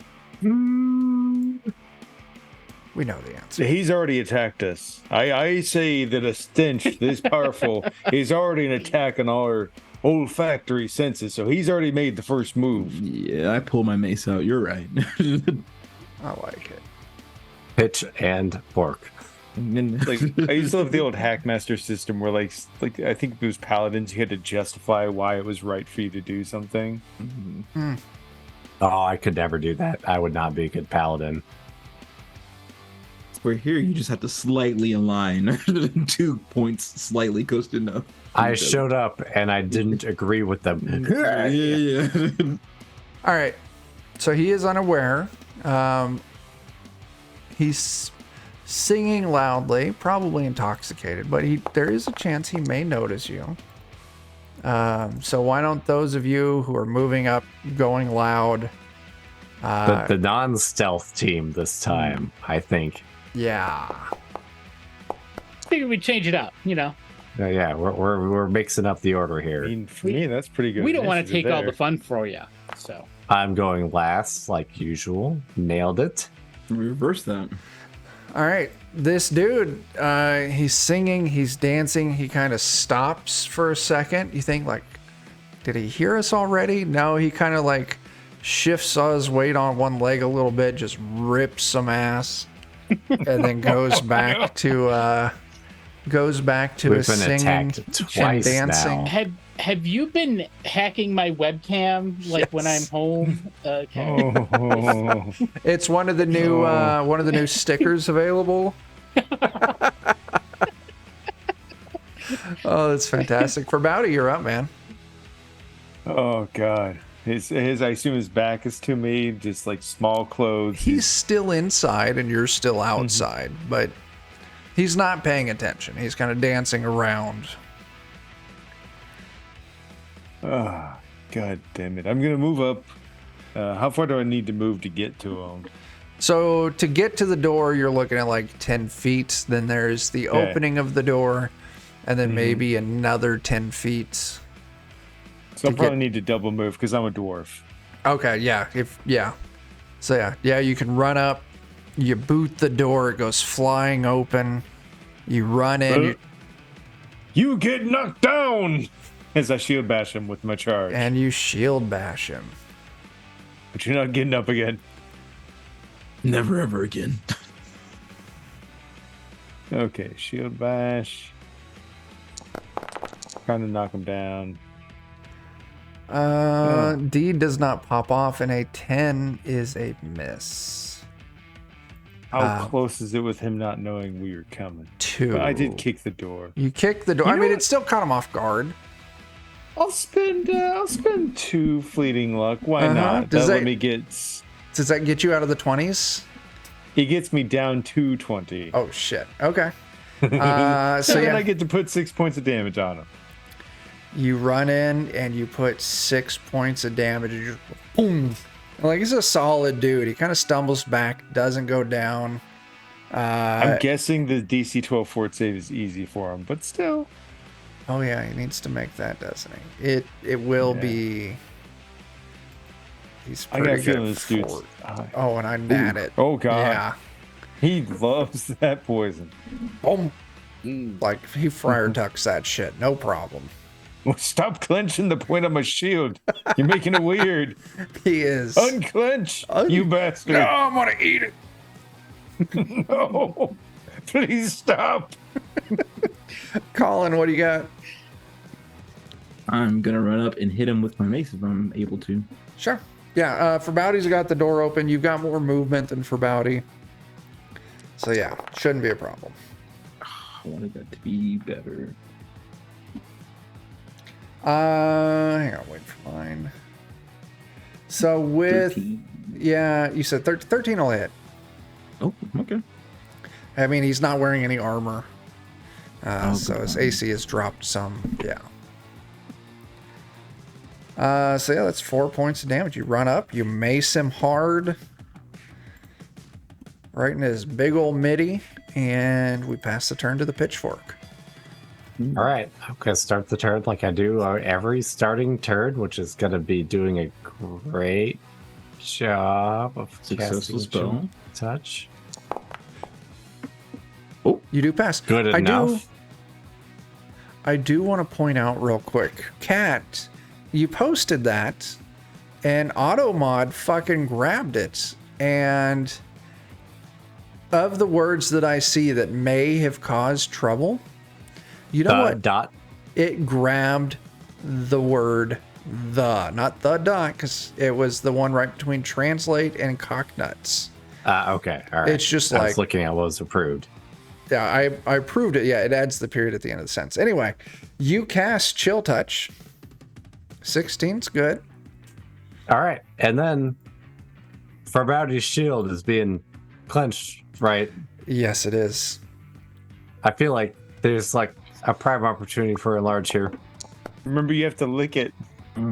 We know the answer. He's already attacked us. I say that a stench this powerful is already an attack on our olfactory senses, so he's already made the first move. Yeah, I pull my mace out. You're right. I like it. Pitch and fork. Like I used to love the old Hackmaster system where like I think it was paladins, you had to justify why it was right for you to do something. Oh, I could never do that. I would not be a good paladin. Where here you just have to slightly align 2 points slightly close enough. I showed up and I didn't agree with them. Yeah. All right. So he is unaware. He's singing loudly, probably intoxicated, but there is a chance he may notice you. So why don't those of you who are moving up, going loud, The non-stealth team this time, I think. yeah. Figure we change it up, you know. Yeah, we're mixing up the order I here. mean, for me, that's pretty good. We don't want to initiative take all there. the fun for you. So I'm going last, like usual. Nailed it. Reverse that. All right, this dude, he's singing, he's dancing, he kind of stops for a second. You think, like, did he hear us already? No, he kind of like shifts his weight on one leg a little bit, just rips some ass, and then goes back to his We've been singing attacked and twice dancing. now. have you been hacking my webcam like when I'm Yes. home? Okay. Oh, It's one of the new stickers available. Oh, that's fantastic. Farbauti, you're up, man. oh God. His I assume his back is to me, just like small clothes. He's still inside and you're still outside, but he's not paying attention. He's kind of dancing around. Oh, God damn it. I'm gonna move up. How far do I need to move to get to him? So to get to the door, you're looking at like 10 feet. Then there's the opening of the door, and then maybe another 10 feet. So I'll probably need to double move because I'm a dwarf. Okay, yeah. So yeah, you can run up. You boot the door. It goes flying open. You run in. You get knocked down! As I shield bash him with my charge. And you shield bash him. But you're not getting up again. Never ever again. Okay, shield bash. Trying to knock him down. D does not pop off, and a 10 is a miss. How close is it with him not knowing we were coming? 2. But I did kick the door. You kick the door. You I know mean, what? it still caught him off guard. I'll spend 2 fleeting luck. Why not? Does That'll that- let me get. Does that get you out of the 20s? He gets me down to 20. Oh shit. Okay. So So then yeah, I get to put 6 points of damage on him. you run in and you put 6 points of damage. And you just boom. Like, he's a solid dude. He kind of stumbles back, doesn't go down. I'm guessing the DC 12 fort save is easy for him, but still. Oh yeah, he needs to make that, doesn't he? It will be. He's I got pretty a good feeling at this dude's. fort. Oh, and I nat it. Oh God. Yeah. He loves that poison. Boom. Like, he friar tucks that shit. No problem. Well, stop clenching the point of my shield. You're making it weird. He is. Unclench, you bastard. No, I'm gonna eat it. No. Please stop. Colin, what do you got? I'm gonna run up and hit him with my mace if I'm able to. Sure. Yeah, Farbauti's got the door open. You've got more movement than Farbauti. So yeah, shouldn't be a problem. I wanted that to be better. Hang on, wait for mine. So with 13. yeah, you said 13 will hit. Oh, okay. I mean, he's not wearing any armor. So God. his AC has dropped some. Yeah. So yeah, that's 4 points of damage. You run up, you mace him hard, right in his big old midi, and we pass the turn to the pitchfork. All right, I'm gonna start the turn like I do every starting turn, which is gonna be doing a great job of Successful casting spell. touch. You do pass. Good enough. I do want to point out real quick, Kat, you posted that, and Automod fucking grabbed it, and of the words that I see that may have caused trouble, you know what? Dot. It grabbed the word the, not the dot, because it was the one right between translate and cocknuts. Okay, all right. It's just I like- was looking at what was approved. Yeah, I proved it. Yeah, it adds the period at the end of the sentence. Anyway, you cast Chill Touch. 16's good. All right, and then Farbauti's shield is being clenched right Yes, it is. I feel like there's like a prime opportunity for Enlarge here. Remember, you have to lick it.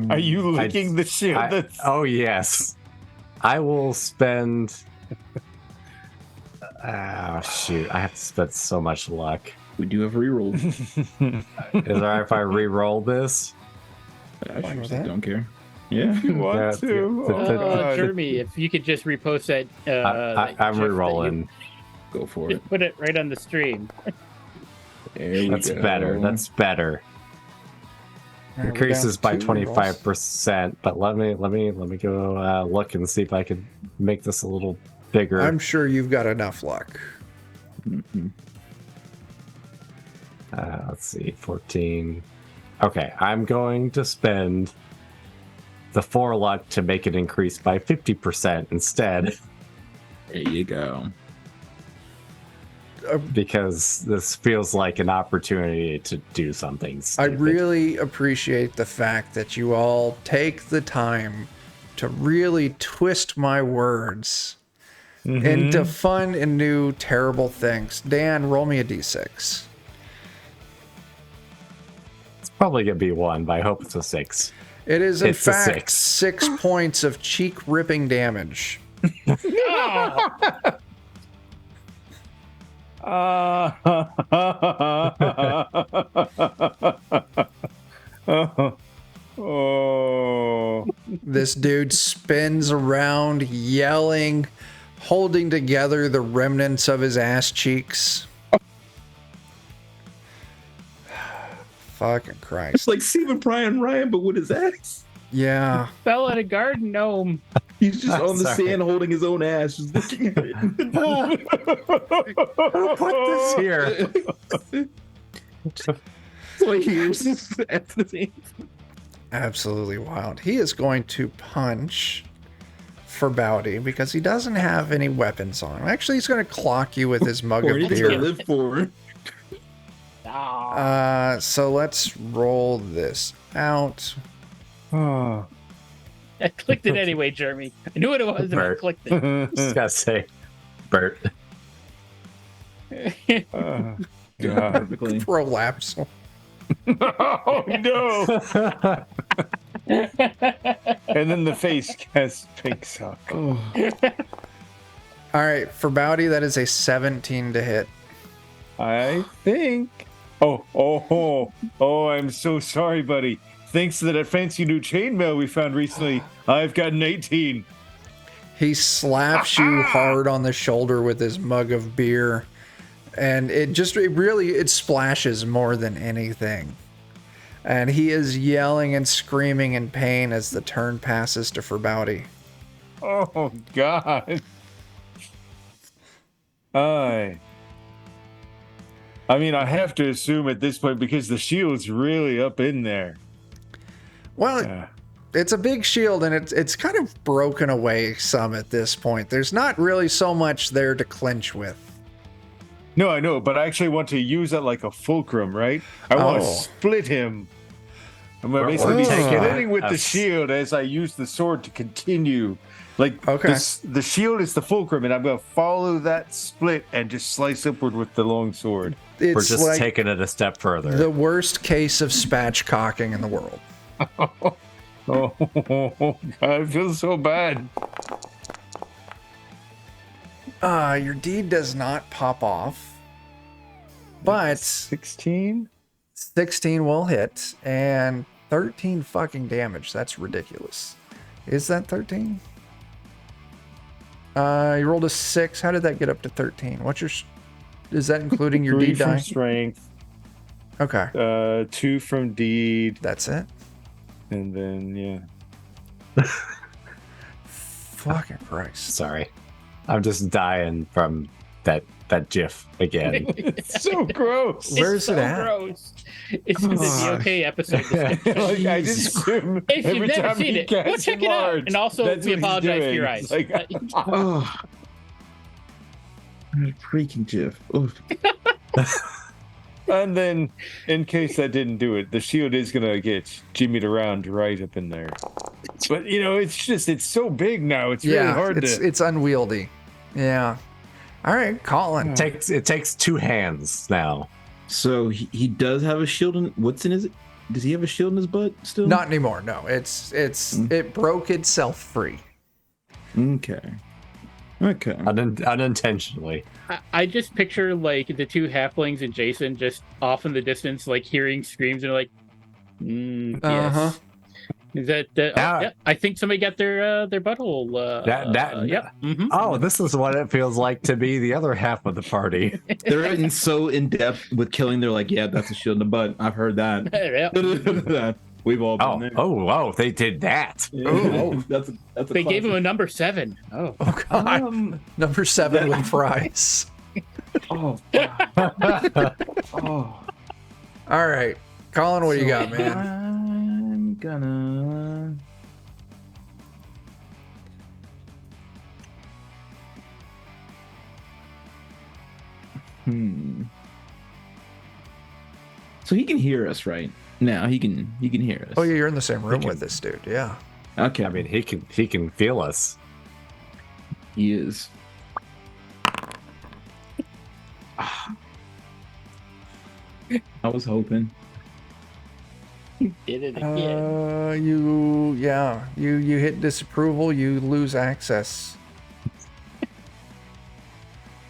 Are you licking the shield? Oh, yes. I will spend... Oh, shoot. I have to spend so much luck. We do have reroll. Is it alright if I re-roll this? I Fine with sure that. don't care. Yeah. You want to? God. Jeremy, if you could just repost that. I'm GIF that re-rolling. Go for you it. put it right on the stream. There we That's go. better. That's better. All right, we're Increases down by to 2 rolls. 25%, but let me go look and see if I can make this a little bigger. I'm sure you've got enough luck. Mhm. Let's see, 14. Okay, I'm going to spend the 4 luck to make it increase by 50% instead, There you go. because this feels like an opportunity to do something I stupid. really appreciate the fact that you all take the time to really twist my words into fun and new terrible things. Dan, roll me a d6. It's probably going to be 1, but I hope it's a 6. It is, in It's a fact, 6. 6 points of cheek-ripping damage. Oh. This dude spins around, yelling, holding together the remnants of his ass cheeks. Fucking Christ. It's like Stephen Brian Ryan, but with his axe. Yeah. Fell at a garden gnome. He's just on the Sorry. sand holding his own ass, just looking at it. Who put this here? So he hears after the sand. Absolutely wild. He is going to punch Farbauti because he doesn't have any weapons on him. Actually, he's going to clock you with his mug Or of anything to beer. live for. So let's roll this out. Oh. I clicked it anyway, Jeremy. I knew what it was, and I Bert. clicked it. Just gotta say, Bert. Oh, God. Perfectly. Prolapse. Oh, no. And then the face casts pink sock. Oh, All right, for Bowdy, that is a 17 to hit. I think. Oh, I'm so sorry, buddy. Thanks to that fancy new chainmail we found recently, I've got an 18. He slaps you hard on the shoulder with his mug of beer, and it splashes more than anything. And he is yelling and screaming in pain as the turn passes to Farbauti. Oh, God. I mean, I have to assume at this point, because the shield's really up in there. Well, it's a big shield, and it's kind of broken away some at this point. There's not really so much there to clinch with. No, I know, but I actually want to use that like a fulcrum, right? I want to Oh. split him. I'm Or basically take it splitting with the as- shield as I use the sword to continue. Like, Okay. the shield is the fulcrum, and I'm going to follow that split and just slice upward with the long sword. We're It's just like taking it a step further. the worst case of spatchcocking in the world. Oh, I feel so bad. Your deed does not pop off, but 16? 16 will hit, and 13 fucking damage. That's ridiculous. Is that 13? You rolled a 6. How did that get up to 13? Is that including your 3 deed from die? strength, Okay, 2 from deed, that's it. and then, yeah. Fucking Christ. Sorry, I'm just dying from that GIF again. It's so gross. Where's It's it so at? gross. It's in the OK episode. Like, I just assume If you've every never time seen he it, go casts check it out. Enlarge, And also, that's we what he's apologize for your doing. eyes. Like, oh. Freaking Jeff. Oh. and then, in case that didn't do it, the shield is gonna get jimmied around right up in there. But it's so big now. It's really hard it's unwieldy. Yeah. All right, Colin. It takes 2 hands now. So he does have a shield in. What's in his? Does he have a shield in his butt still? Not anymore. No, it broke itself free. Okay. Unintentionally. I just picture like the 2 halflings and Jason just off in the distance, like hearing screams and like, yes. Is that? Yeah, I think somebody got their butthole. Yep. Mm-hmm. Oh, this is what it feels like to be the other half of the party. They're so in depth with killing. They're like, yeah, that's a shield in the butt. I've heard that. Yep. We've all been there. Oh, they did that. Yeah. Oh. That's a They gave him a number 7. Oh, God. Number 7 with fries. Oh. All right, Colin, what do you got, man? I'm gonna. So he can hear us, right? Now he can hear us. Oh yeah, you're in the same room with this dude. Yeah. Okay. I mean, he can feel us. He is. I was hoping. did it again. You hit disapproval, you lose access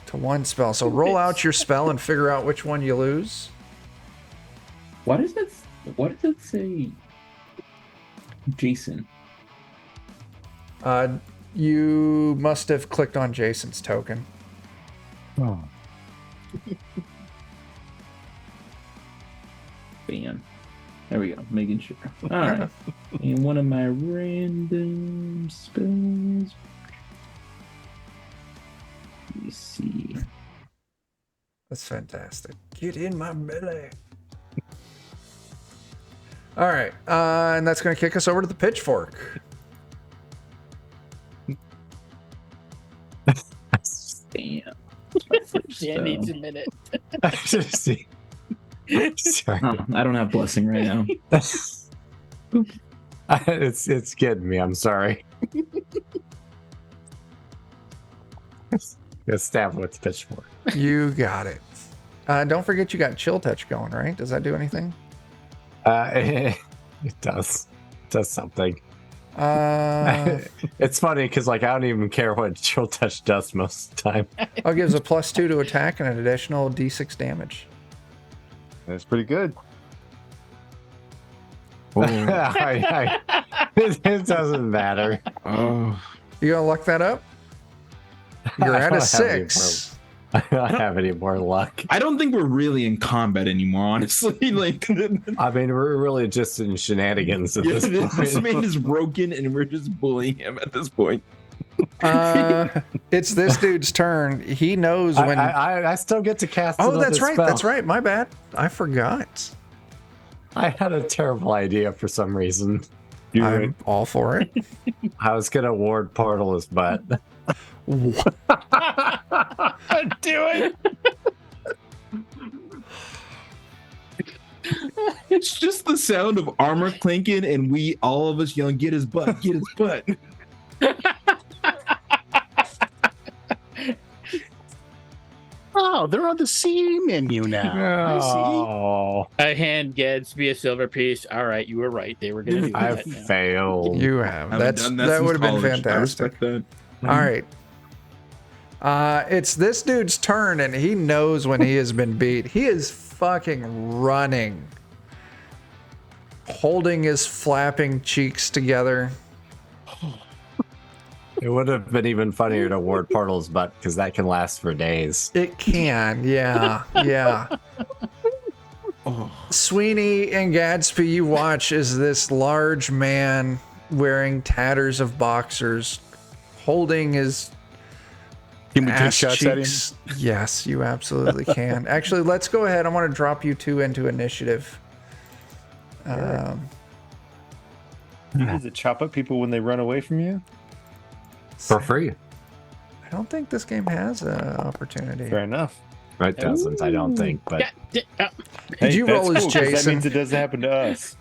to one spell. So roll out your spell and figure out which one you lose. What does it say? Jason. You must have clicked on Jason's token. Oh. Bam. There we go. Making sure. All right. And one of my random spells. Let me see. That's fantastic. Get in my melee. All right, and that's going to kick us over to the pitchfork. Damn. Dan needs a minute. Sorry. Oh, I don't have blessing right now. It's getting me. I'm sorry. Let's stab with the pitchfork. You got it. Don't forget you got chill touch going, right? Does that do anything? It does. It does something. It's funny because like I don't even care what chill touch does most of the time. Oh, it gives a +2 to attack and an additional D6 damage. That's pretty good. It doesn't matter. Oh. You gonna luck that up? You're at a 6. I don't have any more luck. I don't think we're really in combat anymore, honestly. Like, I mean, we're really just in shenanigans at this point. This man is broken, and we're just bullying him at this point. It's this dude's turn. He knows when. I still get to cast. Oh, another that's right. spell. That's right. My bad. I forgot. I had a terrible idea for some reason. I'm all for it. I was gonna ward portal his butt. Do it. It's just the sound of armor clinking, and all of us yelling, "Get his butt! Get his butt!" Oh, they're on the C menu now. Oh, I hand Gadsby a silver piece. All right, you were right. They were going to do I that now. failed. You have. Haven't done that That since would have been college. I fantastic. respect that. All right. It's this dude's turn, and he knows when he has been beat. He is fucking running, holding his flapping cheeks together. It would have been even funnier to ward portal's butt because that can last for days. It can, yeah, yeah. Sweeney and Gadsby, you watch as this large man wearing tatters of boxers, holding his Can we take ass shots at him? cheeks. Yes, you absolutely can. Actually, let's go ahead. I want to drop you 2 into initiative. Does it chop up people when they run away from you? For free. I don't think this game has an opportunity. Fair enough. It doesn't, I don't think. But Did you roll as that's cool, 'cause That Jason? means it doesn't happen to us.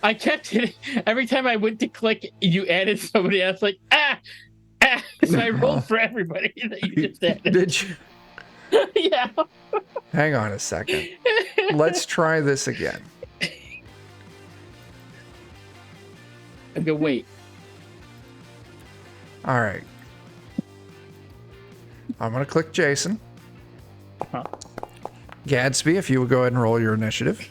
I kept it every time I went to click. You added somebody else, like so I rolled for everybody that you just added. Yeah. Hang on a second. Let's try this again. I go, wait. All right. I'm going to click Jason. Uh-huh. Gadsby, if you would go ahead and roll your initiative.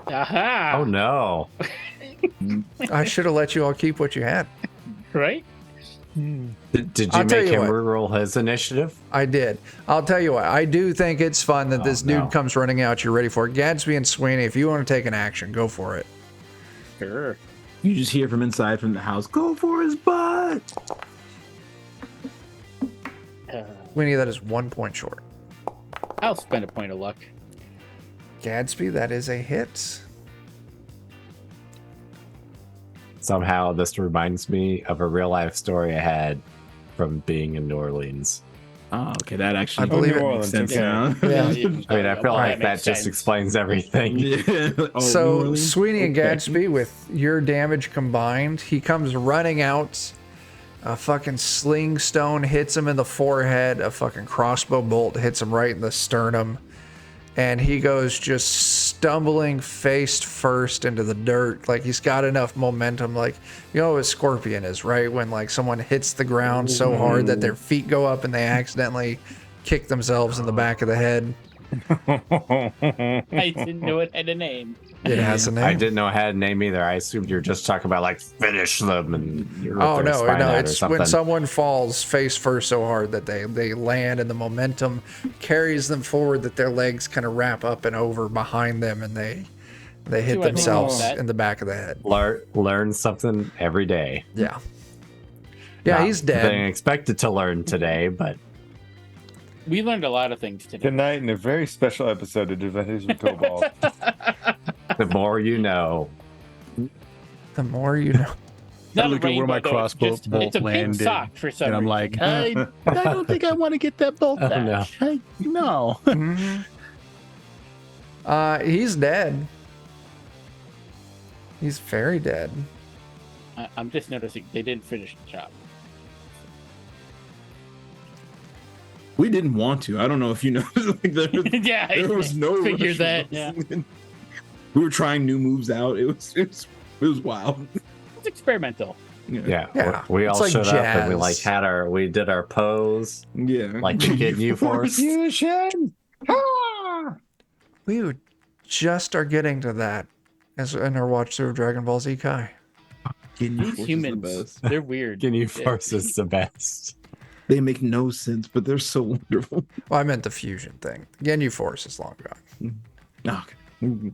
Aha. Oh no. I should have let you all keep what you had. Right? Did you I'll tell make you him what. roll his initiative? I did. I'll tell you what. I do think it's fun that this dude no. comes running out. You're ready for it. Gadsby and Sweeney, if you want to take an action, go for it. Sure. You just hear from inside from the house, go for his butt. Sweeney, that is 1 point short. I'll spend a point of luck. Gadsby, that is a hit. Somehow this reminds me of a real life story I had from being in New Orleans. Oh, okay, that actually I believe makes it makes sense sense. now. Yeah. I mean, I feel like that just explains everything. Yeah. Oh, New So Orleans? Sweeney and Okay. Gadsby, with your damage combined, he comes running out. A fucking sling stone hits him in the forehead. A fucking crossbow bolt hits him right in the sternum. And he goes just stumbling face first into the dirt. Like he's got enough momentum. Like, you know what a scorpion is, right? When like someone hits the ground so hard that their feet go up and they accidentally kick themselves in the back of the head. I didn't know it had a name. It has a name. I didn't know it had a name either. I assumed you were just talking about like finish them and rip Oh their no, spine no! out or It's when something. someone falls face first so hard that they land, and the momentum carries them forward. That their legs kind of wrap up and over behind them, and they hit See what I think themselves about that? in the back of the head. Learn something every day. Yeah, yeah, Not he's that I dead. expected to learn today, but We learned a lot of things today. Tonight in a very special episode of Adventures with Cobalt. the more you know. The more you know. Not I a look at where my rainbow, though, crossbow it's bolt it's a pink landed, sock for some and I'm reason. like, I don't think I want to get that bolt back. No. No. He's dead. He's very dead. I'm just noticing they didn't finish the job. We didn't want to. I don't know if you know. Like, Yeah, there was no figure rush. that. Yeah, We were trying new moves out. It was wild. it's experimental. Yeah, Yeah, we it's all like showed up and we jazz. like we did our pose Yeah. like the kid you force. Fusion! We just are getting to that as in our watch through of Dragon Ball Z Kai. These humans, they're weird. Can you force is the best. They make no sense, but they're so wonderful. Well, I meant the fusion thing. Ginyu Force is long gone. Okay.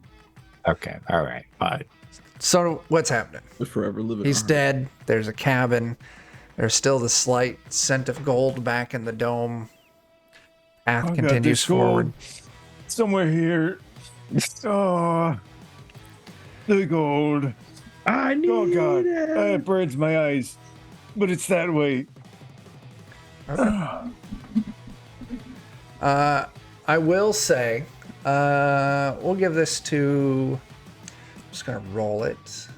Okay, all right, fine. So what's happening? We're forever living. He's on. dead. There's a cabin. There's still the slight scent of gold back in the dome. Path I got continues this gold forward. Somewhere here. Oh, the gold. I need Oh God, it. it burns my eyes, but it's that way. I will say, we'll give this to. I'm just gonna roll it.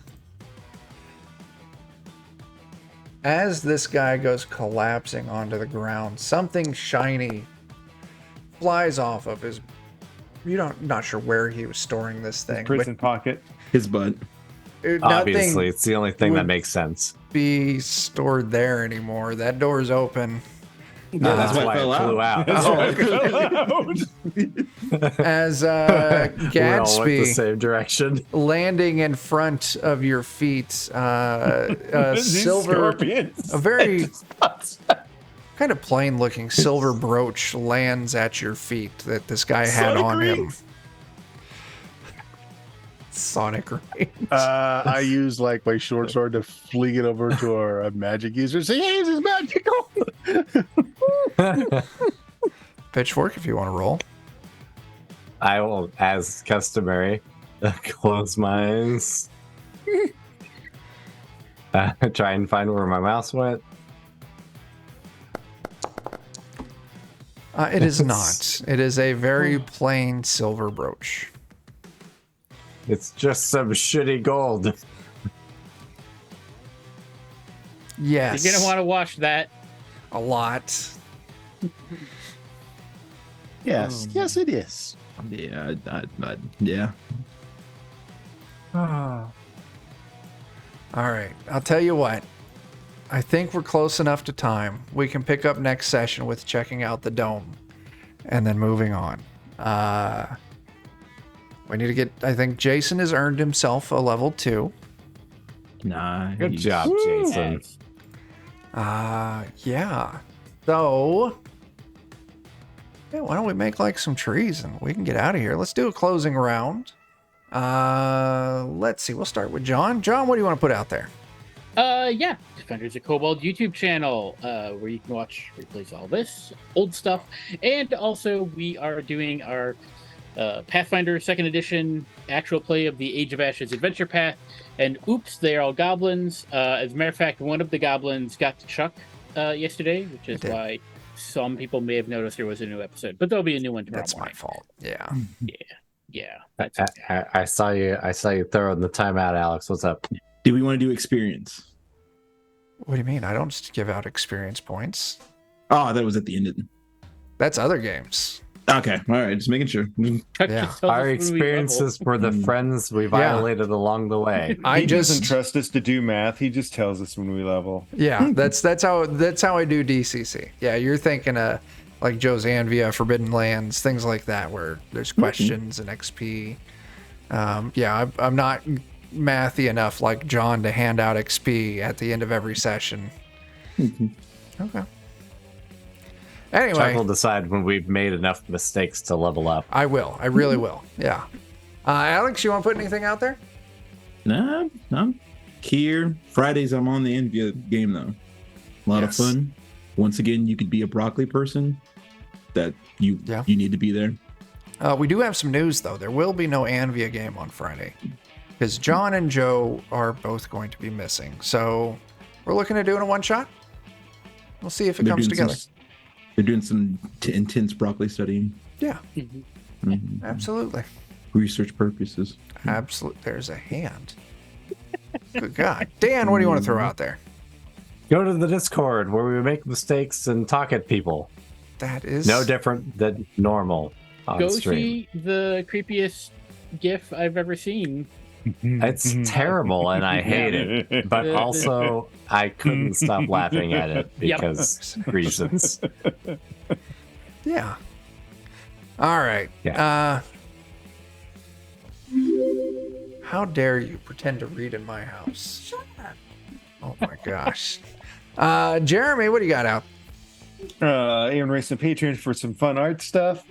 As this guy goes collapsing onto the ground, something shiny flies off of his. Not sure where he was storing this thing, Prison pocket. His butt. but Obviously, nothing it's the only thing that would- makes sense. be stored there anymore. That door's open. Yeah, that's why it fell flew out. As We all went the Gadsby same direction. landing in front of your feet, a These silver, scorpions. a very kind of plain looking silver brooch lands at your feet that this guy had Sonic on him. rings. Sonic rings. I use like my short sword to fling it over to our magic user and say, hey, this is magical. Pitchfork, if you want to roll. I will, as customary, close my eyes. Try and find where my mouse went. It is not. It is a very plain silver brooch. It's just some shitty gold. Yes. You're gonna want to wash that. a lot. Yes, yes, it is. Yeah, yeah. All right, I'll tell you what. I think we're close enough to time. We can pick up next session with checking out the dome and then moving on. We need to get, I think Jason has earned himself a level 2. Nice. Good job, Jason. Yeah. So, yeah, why don't we make like some trees and we can get out of here. Let's do a closing round. Let's see. We'll start with John. John, what do you want to put out there? Yeah, Defenders of Kobold YouTube channel, where you can watch replays, all this old stuff, and also we are doing our Pathfinder 2nd Edition actual play of the Age of Ashes Adventure Path, and oops, they're all goblins. As a matter of fact, one of the goblins got to Chuck yesterday, which is why some people may have noticed there was a new episode, but there'll be a new one tomorrow. That's morning. my fault. Yeah. Yeah. I saw you throw in the timeout, Alex. What's up? Do we want to do experience? What do you mean? I don't just give out experience points. Oh, that was at the end of it. That's other games. Okay, all right, just making sure. Chuck Yeah. just tells us Our when we experiences were the friends we violated along the way. He doesn't trust us to do math. He just tells us when we level. Yeah, that's how I do DCC. Yeah, you're thinking of like Joe's Anvia, Forbidden Lands, things like that, where there's questions and XP. Yeah, I'm not mathy enough like John to hand out XP at the end of every session. Okay. Anyway, Chuck will decide when we've made enough mistakes to level up. I will. I really will. Yeah. Alex, you want to put anything out there? Nah, I'm here. Fridays, I'm on the Envia game, though. A lot of fun. Once again, you could be a broccoli person. That you need to be there. We do have some news, though. There will be no Anvia game on Friday because John and Joe are both going to be missing. So we're looking at doing a one-shot. We'll see if it comes together. They're doing some intense broccoli studying. Yeah. Absolutely. Research purposes. Absolutely. There's a hand. Good God. Dan, what do you want to throw out there? Go to the Discord where we make mistakes and talk at people. That is no different than normal on Go stream. see the creepiest GIF I've ever seen. It's terrible and I hate it. But also, I couldn't stop laughing at it because reasons. Yeah. All right. Yeah. How dare you pretend to read in my house? Shut up. Oh my gosh. Jeremy, what do you got out? Aaron Racing Patreon for some fun art stuff.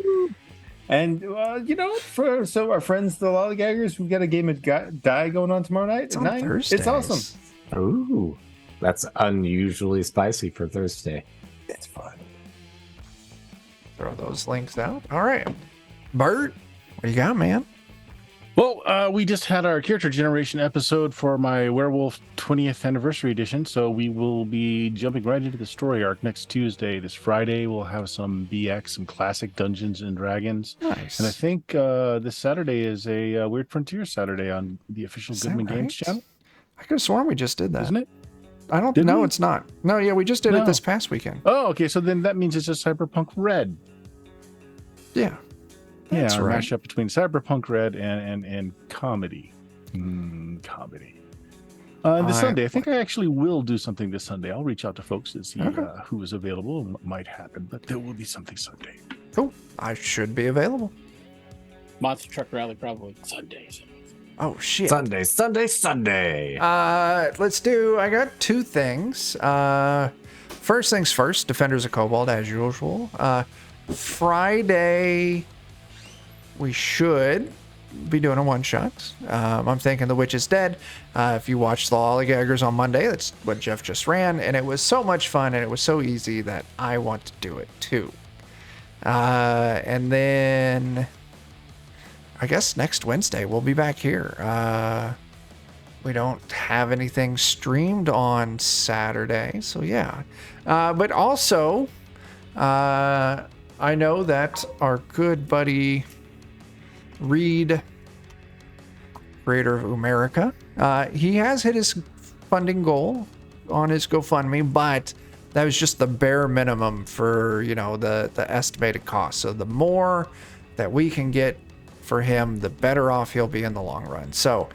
And, for our friends, the Lollygaggers, we've got a game of Die going on tomorrow night It's at on 9. Thursdays. It's awesome. Ooh, that's unusually spicy for Thursday. It's fun. Throw those links out. All right. Bert, what do you got, man? Well, we just had our character generation episode for my Werewolf 20th anniversary edition, so we will be jumping right into the story arc next Tuesday. This Friday, we'll have some BX, some classic Dungeons and Dragons. Nice. And I think this Saturday is a Weird Frontier Saturday on the official Is Goodman that Games right? channel, I could have sworn we just did that. isn't it? I don't Didn't know. we? It's not. No, yeah, we just did it No. this past weekend. Oh, okay. So then that means it's a Cyberpunk Red. Yeah. That's a right. mashup between Cyberpunk Red and comedy. Comedy. This Sunday, I think I actually will do something this Sunday. I'll reach out to folks to see who is available and what might happen, but there will be something Sunday. Cool. I should be available. Monster Truck Rally probably Sundays. Oh, shit. Sunday. I got two things. First things first, Defenders of Kobold, as usual. Friday, we should be doing a one-shot. I'm thinking The Witch is Dead. If you watched the Lollygaggers on Monday, that's what Jeff just ran, and it was so much fun, and it was so easy that I want to do it, too. And then I guess next Wednesday we'll be back here. We don't have anything streamed on Saturday, so yeah. But also, I know that our good buddy Reed, creator of Umerica, he has hit his funding goal on his GoFundMe, but That was just the bare minimum for, you know, the estimated cost. So the more that we can get for him, the better off he'll be in the long run. So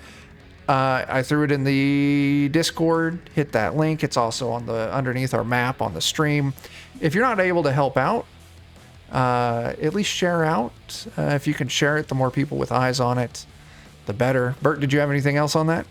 I threw it in the Discord, hit that link. It's also on the underneath our map on the stream. If you're not able to help out, at least share out. If you can share it, the more people with eyes on it, the better. Bert, did you have anything else on that?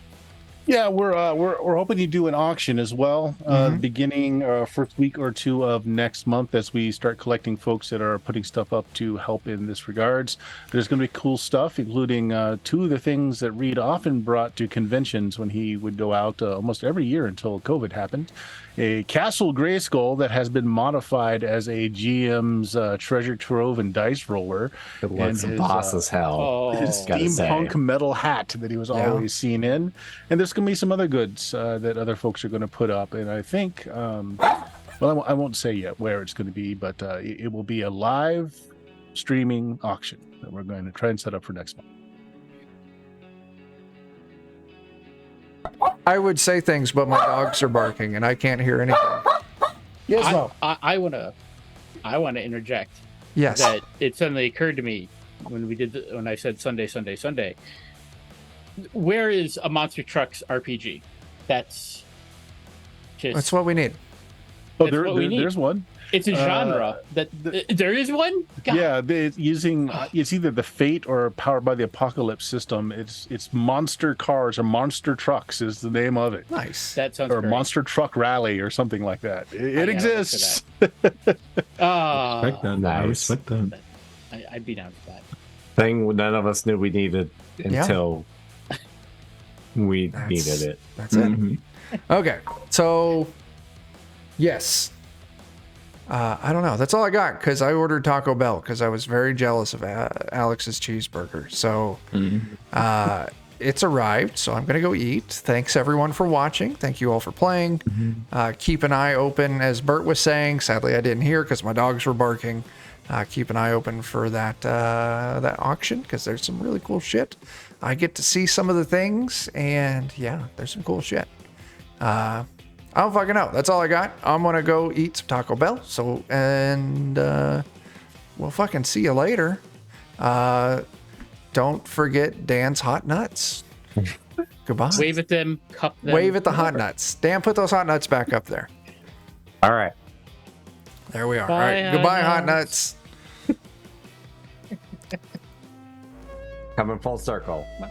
Yeah, we're hoping to do an auction as well, beginning first week or two of next month as we start collecting folks that are putting stuff up to help in this regards. There's going to be cool stuff, including two of the things that Reed often brought to conventions when he would go out almost every year until COVID happened. A Castle Grayskull that has been modified as a GM's treasure trove and dice roller. It looks and his, boss as hell. His gotta say. steampunk metal hat that he was always seen in. And there's going to be some other goods that other folks are going to put up. And I think, well, I won't say yet where it's going to be, but it will be a live streaming auction that we're going to try and set up for next month. I would say things, but my dogs are barking and I can't hear anything. Yes, no. I want to interject. Yes. That it suddenly occurred to me when I said Sunday. Where is a Monster Trucks RPG? That's what we need. Oh, That's what we need. there's one. It's a genre there is one. God. Yeah, it's using it's either the Fate or Powered by the Apocalypse system. It's Monster Cars or Monster Trucks is the name of it. Nice. That sounds Or great. Monster Truck Rally or something like that. It exists. Respect that. I Nice. respect that. I'd be down for that. Thing none of us knew we needed until we needed it. That's it. Mhm. Okay. So, yes. I don't know. That's all I got because I ordered Taco Bell because I was very jealous of Alex's cheeseburger. So it's arrived. So I'm going to go eat. Thanks everyone for watching. Thank you all for playing. Keep an eye open, as Bert was saying. Sadly, I didn't hear because my dogs were barking. Keep an eye open for that auction because there's some really cool shit. I get to see some of the things, and yeah, there's some cool shit. I don't fucking know. That's all I got. I'm gonna go eat some Taco Bell. So, and we'll fucking see you later. Don't forget Dan's hot nuts. Goodbye. Wave at them, cup them. Wave at the hot nuts. Dan, put those hot nuts back up there. All right. There we are. Bye, all right. hot Goodbye, hot nuts. nuts. Coming full circle. No.